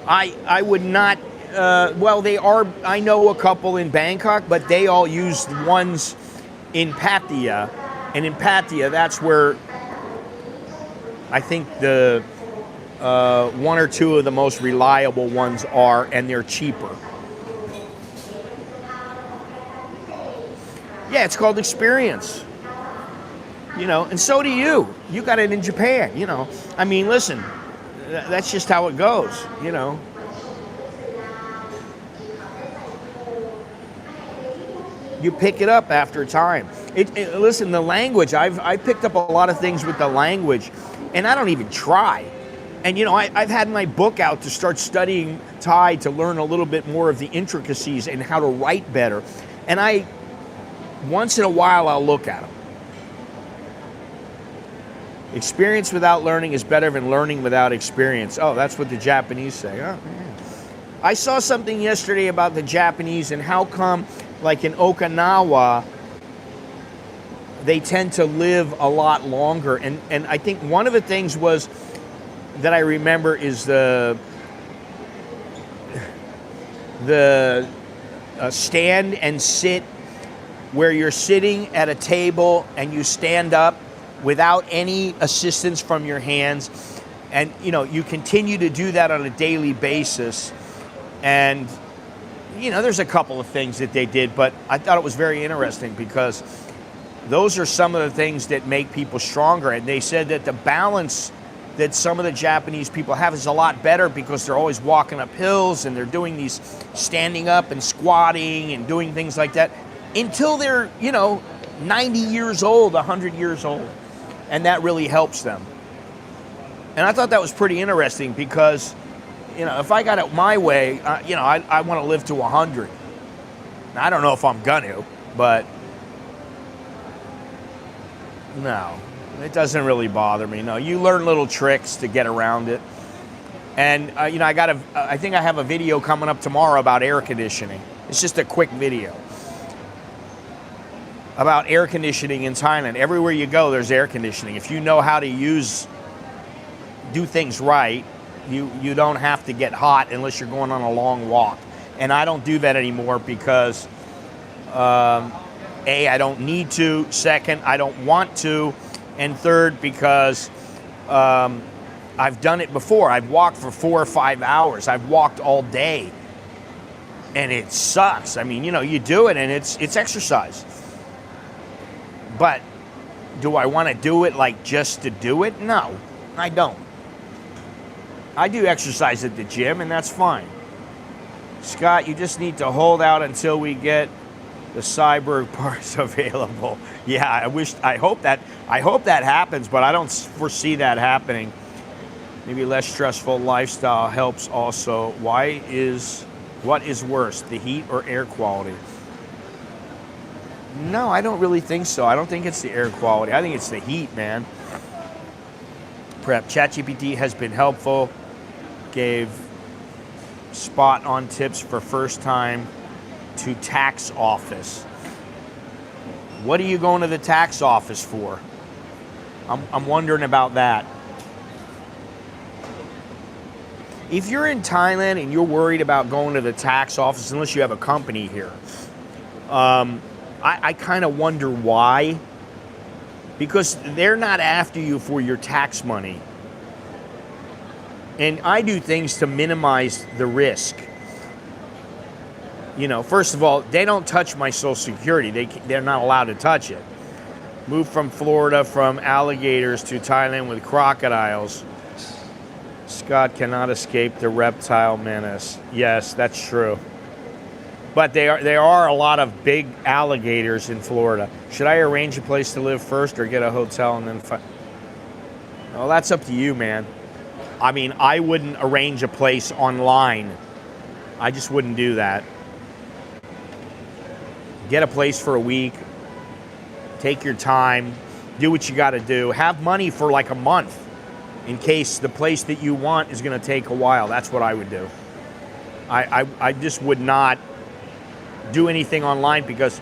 I would not, I know a couple in Bangkok, but they all use ones in Pattaya. And in Pattaya, that's where I think the 1 or 2 of the most reliable ones are, and they're cheaper. Yeah, it's called experience. You know, and so do you. You got it in Japan, you know. I mean, listen, that's just how it goes, you know. You pick it up after time. Listen, the language, I picked up a lot of things with the language, and I don't even try. And, you know, I've had my book out to start studying Thai to learn a little bit more of the intricacies and how to write better. And once in a while, I'll look at them. Experience without learning is better than learning without experience. Oh, that's what the Japanese say. Oh, man. I saw something yesterday about the Japanese and how come, like in Okinawa, they tend to live a lot longer. And I think one of the things was that I remember is the stand and sit, where you're sitting at a table and you stand up without any assistance from your hands, and you know, you continue to do that on a daily basis. And you know, there's a couple of things that they did, but I thought it was very interesting because those are some of the things that make people stronger. And they said that the balance that some of the Japanese people have is a lot better because they're always walking up hills and they're doing these standing up and squatting and doing things like that until they're, you know, 90 years old, 100 years old. And that really helps them. And I thought that was pretty interesting because, you know, if I got it my way, you know, I want to live to 100. Now, I don't know if I'm going to, but no, it doesn't really bother me. No, you learn little tricks to get around it. And, you know, I think I have a video coming up tomorrow about air conditioning. It's just a quick video about air conditioning in Thailand. Everywhere you go, there's air conditioning. If you know how to do things right, you don't have to get hot unless you're going on a long walk. And I don't do that anymore because, A, I don't need to. Second, I don't want to. And third, because I've done it before. I've walked for 4 or 5 hours. I've walked all day. And it sucks. I mean, you know, you do it and it's exercise. But do I want to do it like just to do it? No, I don't. I do exercise at the gym, and that's fine. Scott, you just need to hold out until we get the cyber parts available. Yeah, I hope that happens, but I don't foresee that happening. Maybe less stressful lifestyle helps also. What is worse, the heat or air quality? No, I don't really think so. I don't think it's the air quality. I think it's the heat, man. Prep. ChatGPT has been helpful. Gave spot on tips for first time to tax office. What are you going to the tax office for? I'm wondering about that. If you're in Thailand and you're worried about going to the tax office, unless you have a company here, I kind of wonder why. Because they're not after you for your tax money. And I do things to minimize the risk. You know, first of all, they don't touch my Social Security. They're not allowed to touch it. Moved from Florida from alligators to Thailand with crocodiles. Scott cannot escape the reptile menace. Yes, that's true. But there are a lot of big alligators in Florida. Should I arrange a place to live first or get a hotel and then find? Well, that's up to you, man. I mean, I wouldn't arrange a place online. I just wouldn't do that. Get a place for a week. Take your time. Do what you got to do. Have money for like a month in case the place that you want is going to take a while. That's what I would do. I just would not do anything online because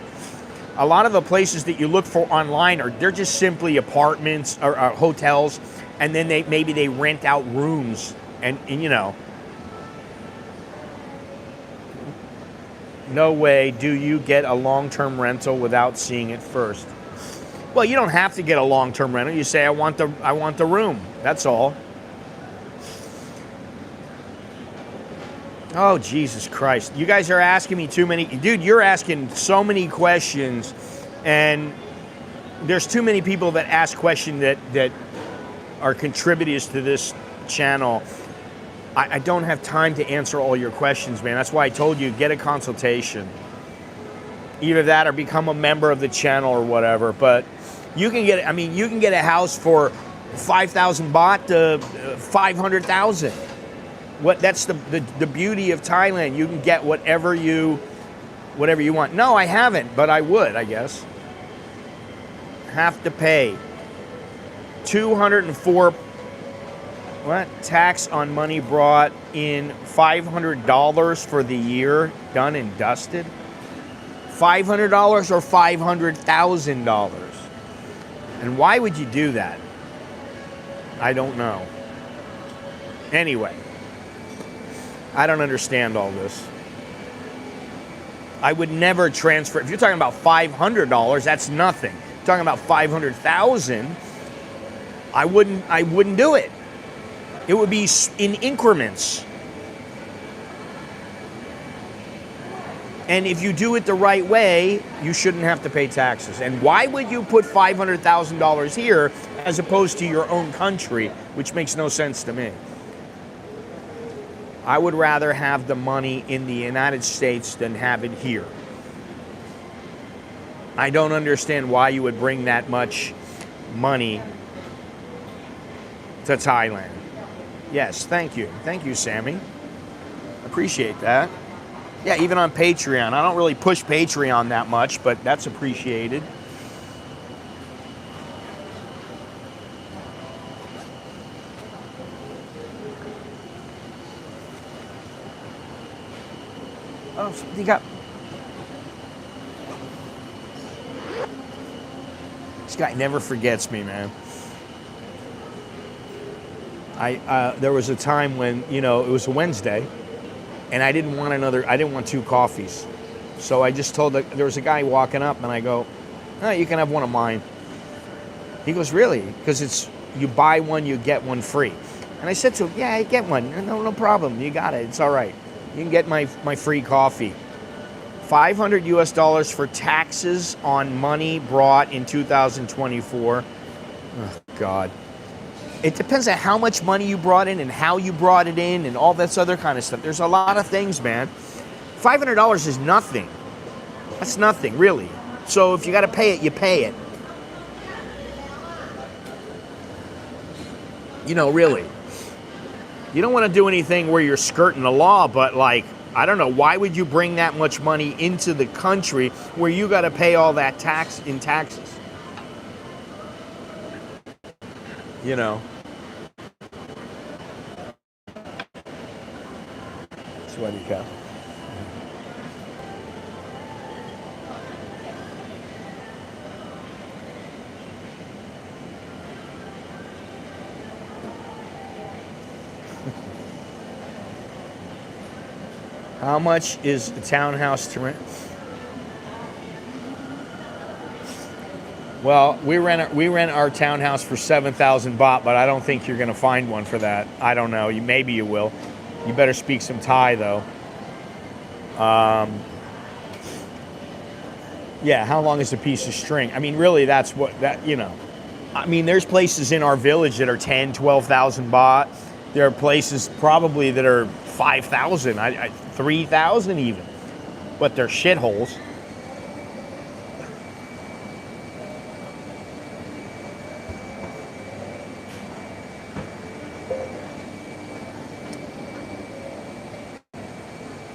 a lot of the places that you look for online they're just simply apartments or hotels, and then maybe they rent out rooms and you know. No way do you get a long-term rental without seeing it first. Well, you don't have to get a long-term rental. You say I want the room. That's all. Oh, Jesus Christ. You guys are asking me too many. Dude, you're asking so many questions And there's too many people that ask questions that are contributors to this channel. I don't have time to answer all your questions, man. That's why I told you, get a consultation. Either that or become a member of the channel or whatever. But you can get, I mean, you can get a house for 5,000 baht to 500,000. That's the beauty of Thailand. You can get whatever you want. No, I haven't, but I would, I guess. Have to pay 204 tax on money brought in, $500 for the year, done and dusted. $500 or $500,000. And why would you do that? I don't know. Anyway, I don't understand all this. I would never transfer. If you're talking about $500, that's nothing. Talking about 500,000, I wouldn't do it. It would be in increments. And if you do it the right way, you shouldn't have to pay taxes. And why would you put $500,000 here as opposed to your own country, which makes no sense to me? I would rather have the money in the United States than have it here. I don't understand why you would bring that much money to Thailand. Yes, thank you. Thank you, Sammy. Appreciate that. Yeah, even on Patreon. I don't really push Patreon that much, but that's appreciated. Oh, you got... This guy never forgets me, man. There was a time when, you know, it was a Wednesday, and I didn't want 2 coffees. So I just told, there was a guy walking up, and I go, oh, you can have one of mine. He goes, really? Because you buy one, you get one free. And I said to him, yeah, I get one. No problem. You got it. It's all right. You can get my free coffee. $500 US for taxes on money brought in 2024. Oh, God. It depends on how much money you brought in and how you brought it in and all this other kind of stuff. There's a lot of things, man. $500 is nothing. That's nothing, really. So if you got to pay it, you pay it. You know, really. You don't want to do anything where you're skirting the law, but like, I don't know, why would you bring that much money into the country where you got to pay all that tax in taxes? You know. Sweaty cow. How much is a townhouse to rent? Well, we rent our townhouse for 7,000 baht, but I don't think you're going to find one for that. I don't know. Maybe you will. You better speak some Thai, though. Yeah, how long is a piece of string? I mean, really, that's what you know. I mean, there's places in our village that are 10, 12,000 baht. There are places probably that are 5,000, 3,000 even, but they're shitholes.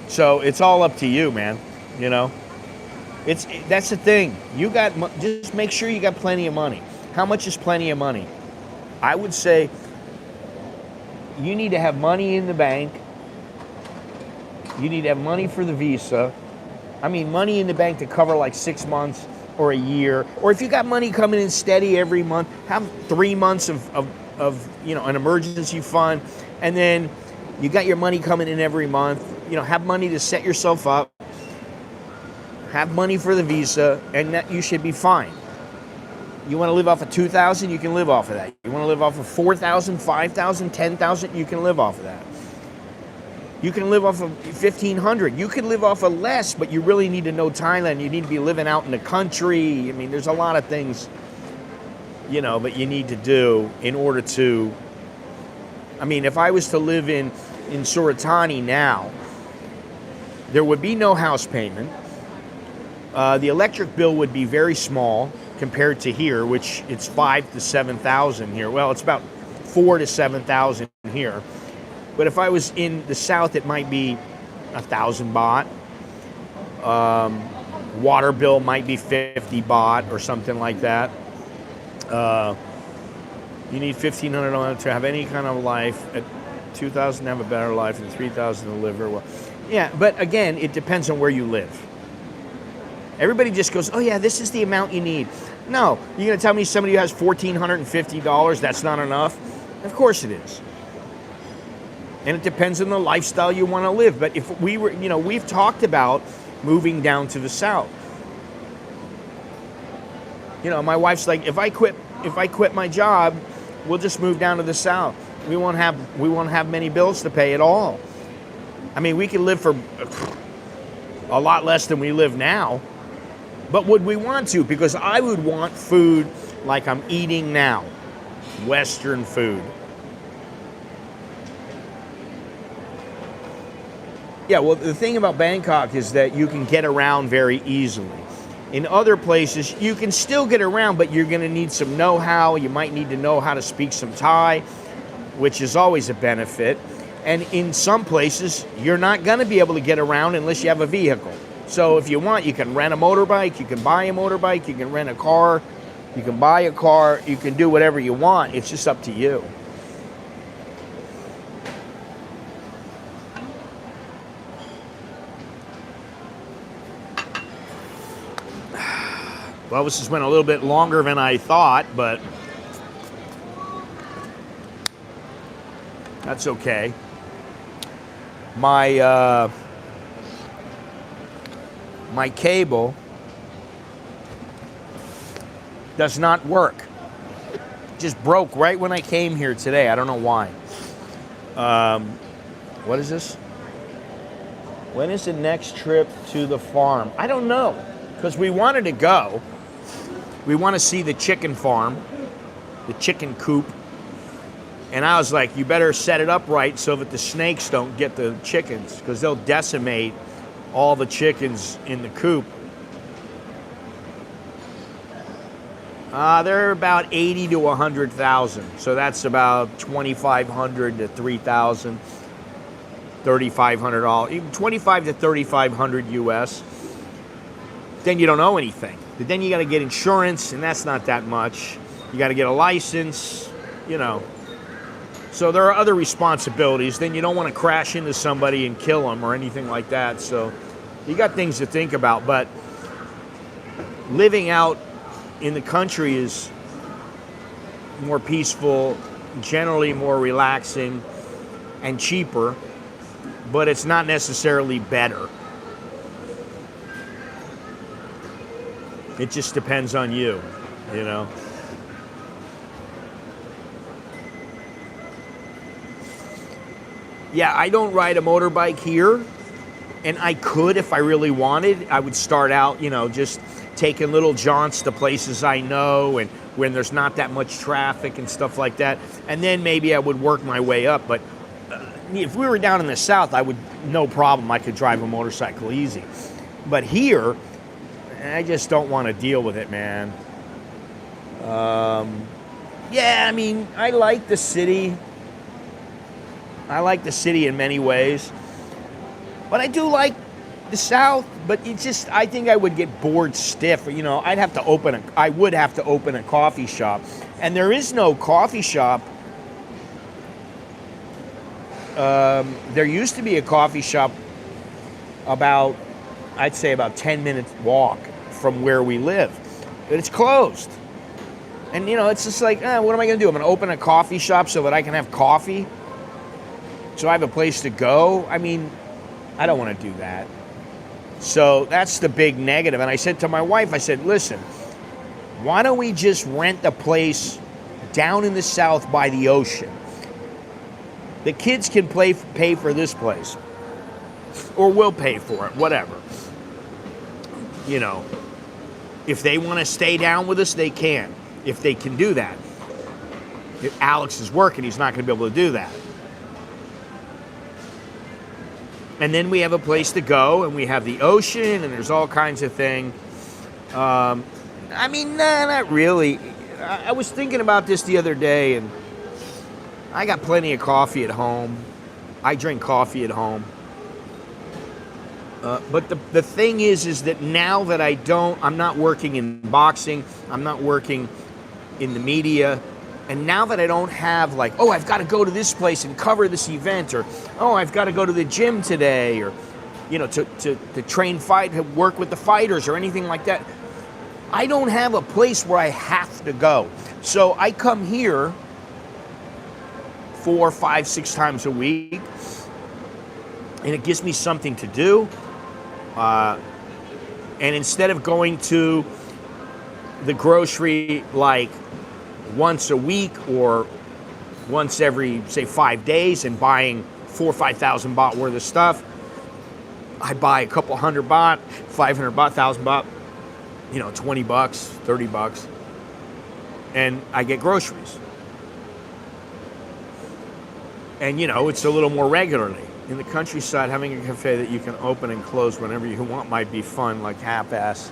So it's all up to you, man. You know, that's the thing. Just make sure you got plenty of money. How much is plenty of money? I would say you need to have money in the bank. You need to have money for the visa. I mean, money in the bank to cover like 6 months or a year. Or if you got money coming in steady every month, have 3 months of you know, an emergency fund, and then you got your money coming in every month. You know, have money to set yourself up. Have money for the visa, and that you should be fine. You want to live off of 2,000, you can live off of that. You want to live off of 4,000, 5,000, 10,000, you can live off of that. You can live off of 1,500. You can live off of less, but you really need to know Thailand. You need to be living out in the country. I mean, there's a lot of things, that you need to do in order to. I mean, if I was to live in Suratani now, there would be no house payment. The electric bill would be very small compared to here, which it's 5,000 to 7,000 here. Well, it's about 4,000 to 7,000 here. But if I was in the south, it might be 1,000 baht. Water bill might be 50 baht or something like that. You need 1,500 to have any kind of life. At 2,000 to have a better life, and 3,000 to live well. Yeah, but again, it depends on where you live. Everybody just goes, oh yeah, this is the amount you need. No, you're going to tell me somebody who has $1,450, that's not enough? Of course it is. And it depends on the lifestyle you want to live. But if we were, we've talked about moving down to the south. My wife's like, if I quit my job, we'll just move down to the south. We won't have many bills to pay at all. I mean, we can live for a lot less than we live now. But would we want to? Because I would want food like I'm eating now. Western food. Yeah, well, the thing about Bangkok is that you can get around very easily. In other places, you can still get around, but you're going to need some know-how. You might need to know how to speak some Thai, which is always a benefit. And in some places, you're not going to be able to get around unless you have a vehicle. So if you want, you can rent a motorbike, you can buy a motorbike, you can rent a car, you can buy a car, you can do whatever you want. It's just up to you. Well, this just went a little bit longer than I thought, but that's okay. My cable does not work. It just broke right when I came here today. I don't know why. What is this? When is the next trip to the farm? I don't know, because we wanted to go. We want to see the chicken farm, the chicken coop. And I was like, you better set it up right so that the snakes don't get the chickens, because they'll decimate all the chickens in the coop. They're about 80 to 100,000. So that's about 2,500 to 3,000, $3,500, even 25 to 3,500 US. Then you don't owe anything. But then you got to get insurance, and that's not that much. You got to get a license, So there are other responsibilities. Then you don't want to crash into somebody and kill them or anything like that. So you got things to think about. But living out in the country is more peaceful, generally more relaxing, and cheaper. But it's not necessarily better. It just depends on you, Yeah, I don't ride a motorbike here, and I could if I really wanted. I would start out, just taking little jaunts to places I know and when there's not that much traffic and stuff like that. And then maybe I would work my way up. But if we were down in the south, no problem. I could drive a motorcycle easy. But here, I just don't want to deal with it, man. Yeah, I mean, I like the city. I like the city in many ways. But I do like the South, but I think I would get bored stiff. I would have to open a coffee shop. And there is no coffee shop. There used to be a coffee shop I'd say about 10 minutes walk from where we live. But it's closed. And, it's just like, what am I going to do? I'm going to open a coffee shop so that I can have coffee? So I have a place to go? I mean, I don't want to do that. So that's the big negative. And I said to my wife, listen, why don't we just rent a place down in the south by the ocean? The kids can pay for this place. or we'll pay for it, whatever. You know, if they want to stay down with us, they can. If they can do that. If Alex is working, he's not going to be able to do that. And then we have a place to go, and we have the ocean, and there's all kinds of things. I mean, nah, not really. I was thinking about this the other day, and I got plenty of coffee at home. I drink coffee at home. But the thing is that now that I'm not working in boxing, I'm not working in the media, and now that I don't have like, oh, I've got to go to this place and cover this event, or oh, I've got to go to the gym today, or you know, to train work with the fighters or anything like that. I don't have a place where I have to go. So I come here 4, 5, 6 times a week, and it gives me something to do. And instead of going to the grocery like once a week or once every, say, 5 days and buying 4,000 or 5,000 baht worth of stuff, I buy a couple hundred baht, 500 baht, 1,000 baht, you know, 20 bucks, 30 bucks, and I get groceries. And, you know, it's a little more regularly. In the countryside, having a cafe that you can open and close whenever you want might be fun, like half-ass.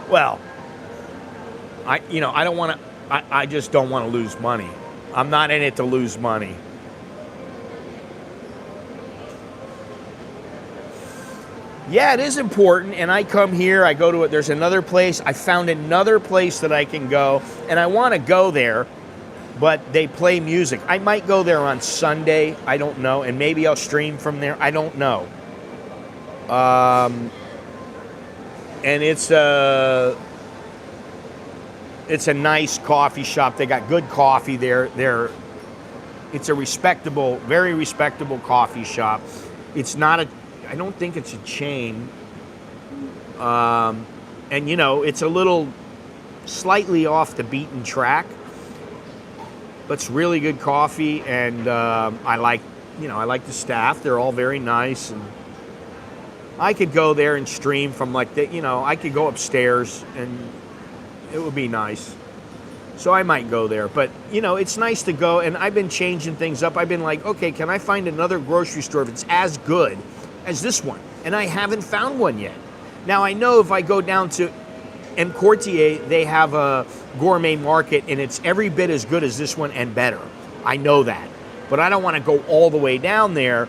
Well, I just don't want to lose money. I'm not in it to lose money. Yeah, it is important, and I come here, I go to it, there's another place, I found another place that I can go, and I want to go there, but they play music. I might go there on Sunday, I don't know, and maybe I'll stream from there, I don't know. And it's a nice coffee shop. They got good coffee there. It's a respectable, very respectable coffee shop. It's not I don't think it's a chain. And you know, it's a little slightly off the beaten track, but it's really good coffee, and I like the staff. They're all very nice, and I could go there and stream from I could go upstairs, and it would be nice. So I might go there, but you know, it's nice to go, and I've been changing things up. I've been like, okay, can I find another grocery store if it's as good as this one? And I haven't found one yet. Now I know if I go down to M. Courtier, they have a gourmet market, and it's every bit as good as this one and better. I know that. But I don't want to go all the way down there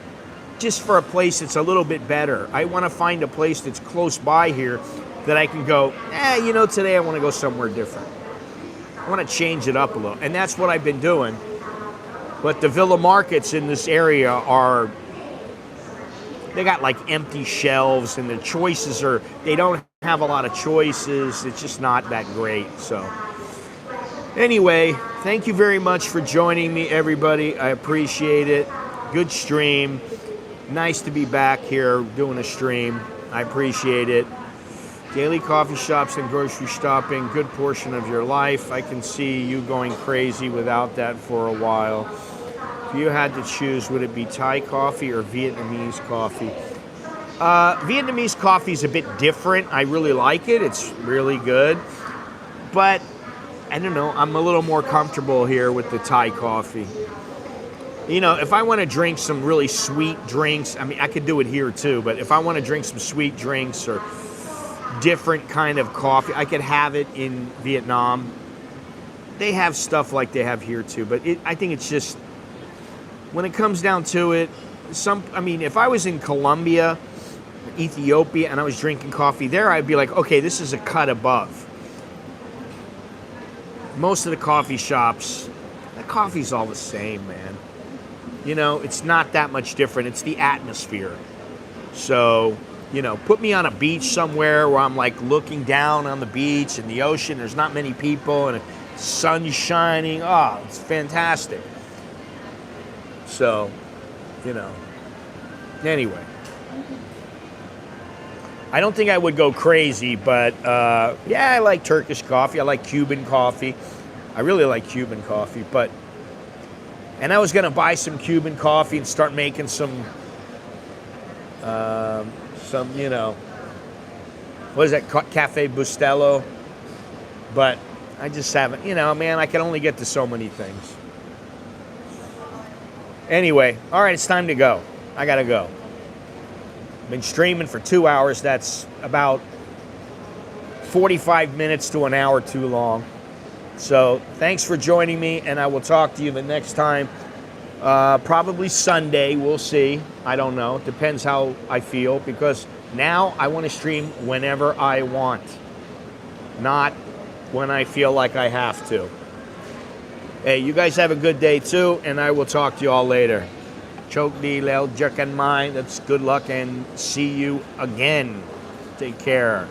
just for a place that's a little bit better. I want to find a place that's close by here that I can go, today I want to go somewhere different. I want to change it up a little. And that's what I've been doing. But the Villa markets in this area they got like empty shelves, and the choices they don't have a lot of choices. It's just not that great. So anyway, thank you very much for joining me, everybody. I appreciate it. Good stream. Nice to be back here doing a stream. I appreciate it. Daily coffee shops and grocery shopping, good portion of your life. I can see you going crazy without that for a while. If you had to choose, would it be Thai coffee or Vietnamese coffee? Vietnamese coffee is a bit different. I really like it. It's really good. But, I don't know, I'm a little more comfortable here with the Thai coffee. You know, if I want to drink some really sweet drinks, I mean, I could do it here too, but if I want to drink some sweet drinks or different kind of coffee, I could have it in Vietnam. They have stuff like they have here too, but I think it's just, when it comes down to it, if I was in Colombia, Ethiopia, and I was drinking coffee there, I'd be like, okay, this is a cut above. Most of the coffee shops, the coffee's all the same, man. You know, it's not that much different. It's the atmosphere. So, you know, put me on a beach somewhere where I'm like looking down on the beach and the ocean. There's not many people and the sun's shining. Oh, it's fantastic. So, you know, anyway. I don't think I would go crazy, but yeah, I like Turkish coffee. I like Cuban coffee. I really like Cuban coffee, and I was going to buy some Cuban coffee and start making some Some, what is that, Cafe Bustelo? But I just haven't, man, I can only get to so many things. Anyway, all right, it's time to go. I gotta go. Been streaming for 2 hours. That's about 45 minutes to an hour too long. So thanks for joining me, and I will talk to you the next time. Probably Sunday, we'll see. I don't know. Depends how I feel, because now I want to stream whenever I want, not when I feel like I have to. Hey, you guys have a good day too, and I will talk to you all later. Choke the lel jerk and mine. That's good luck, and see you again. Take care.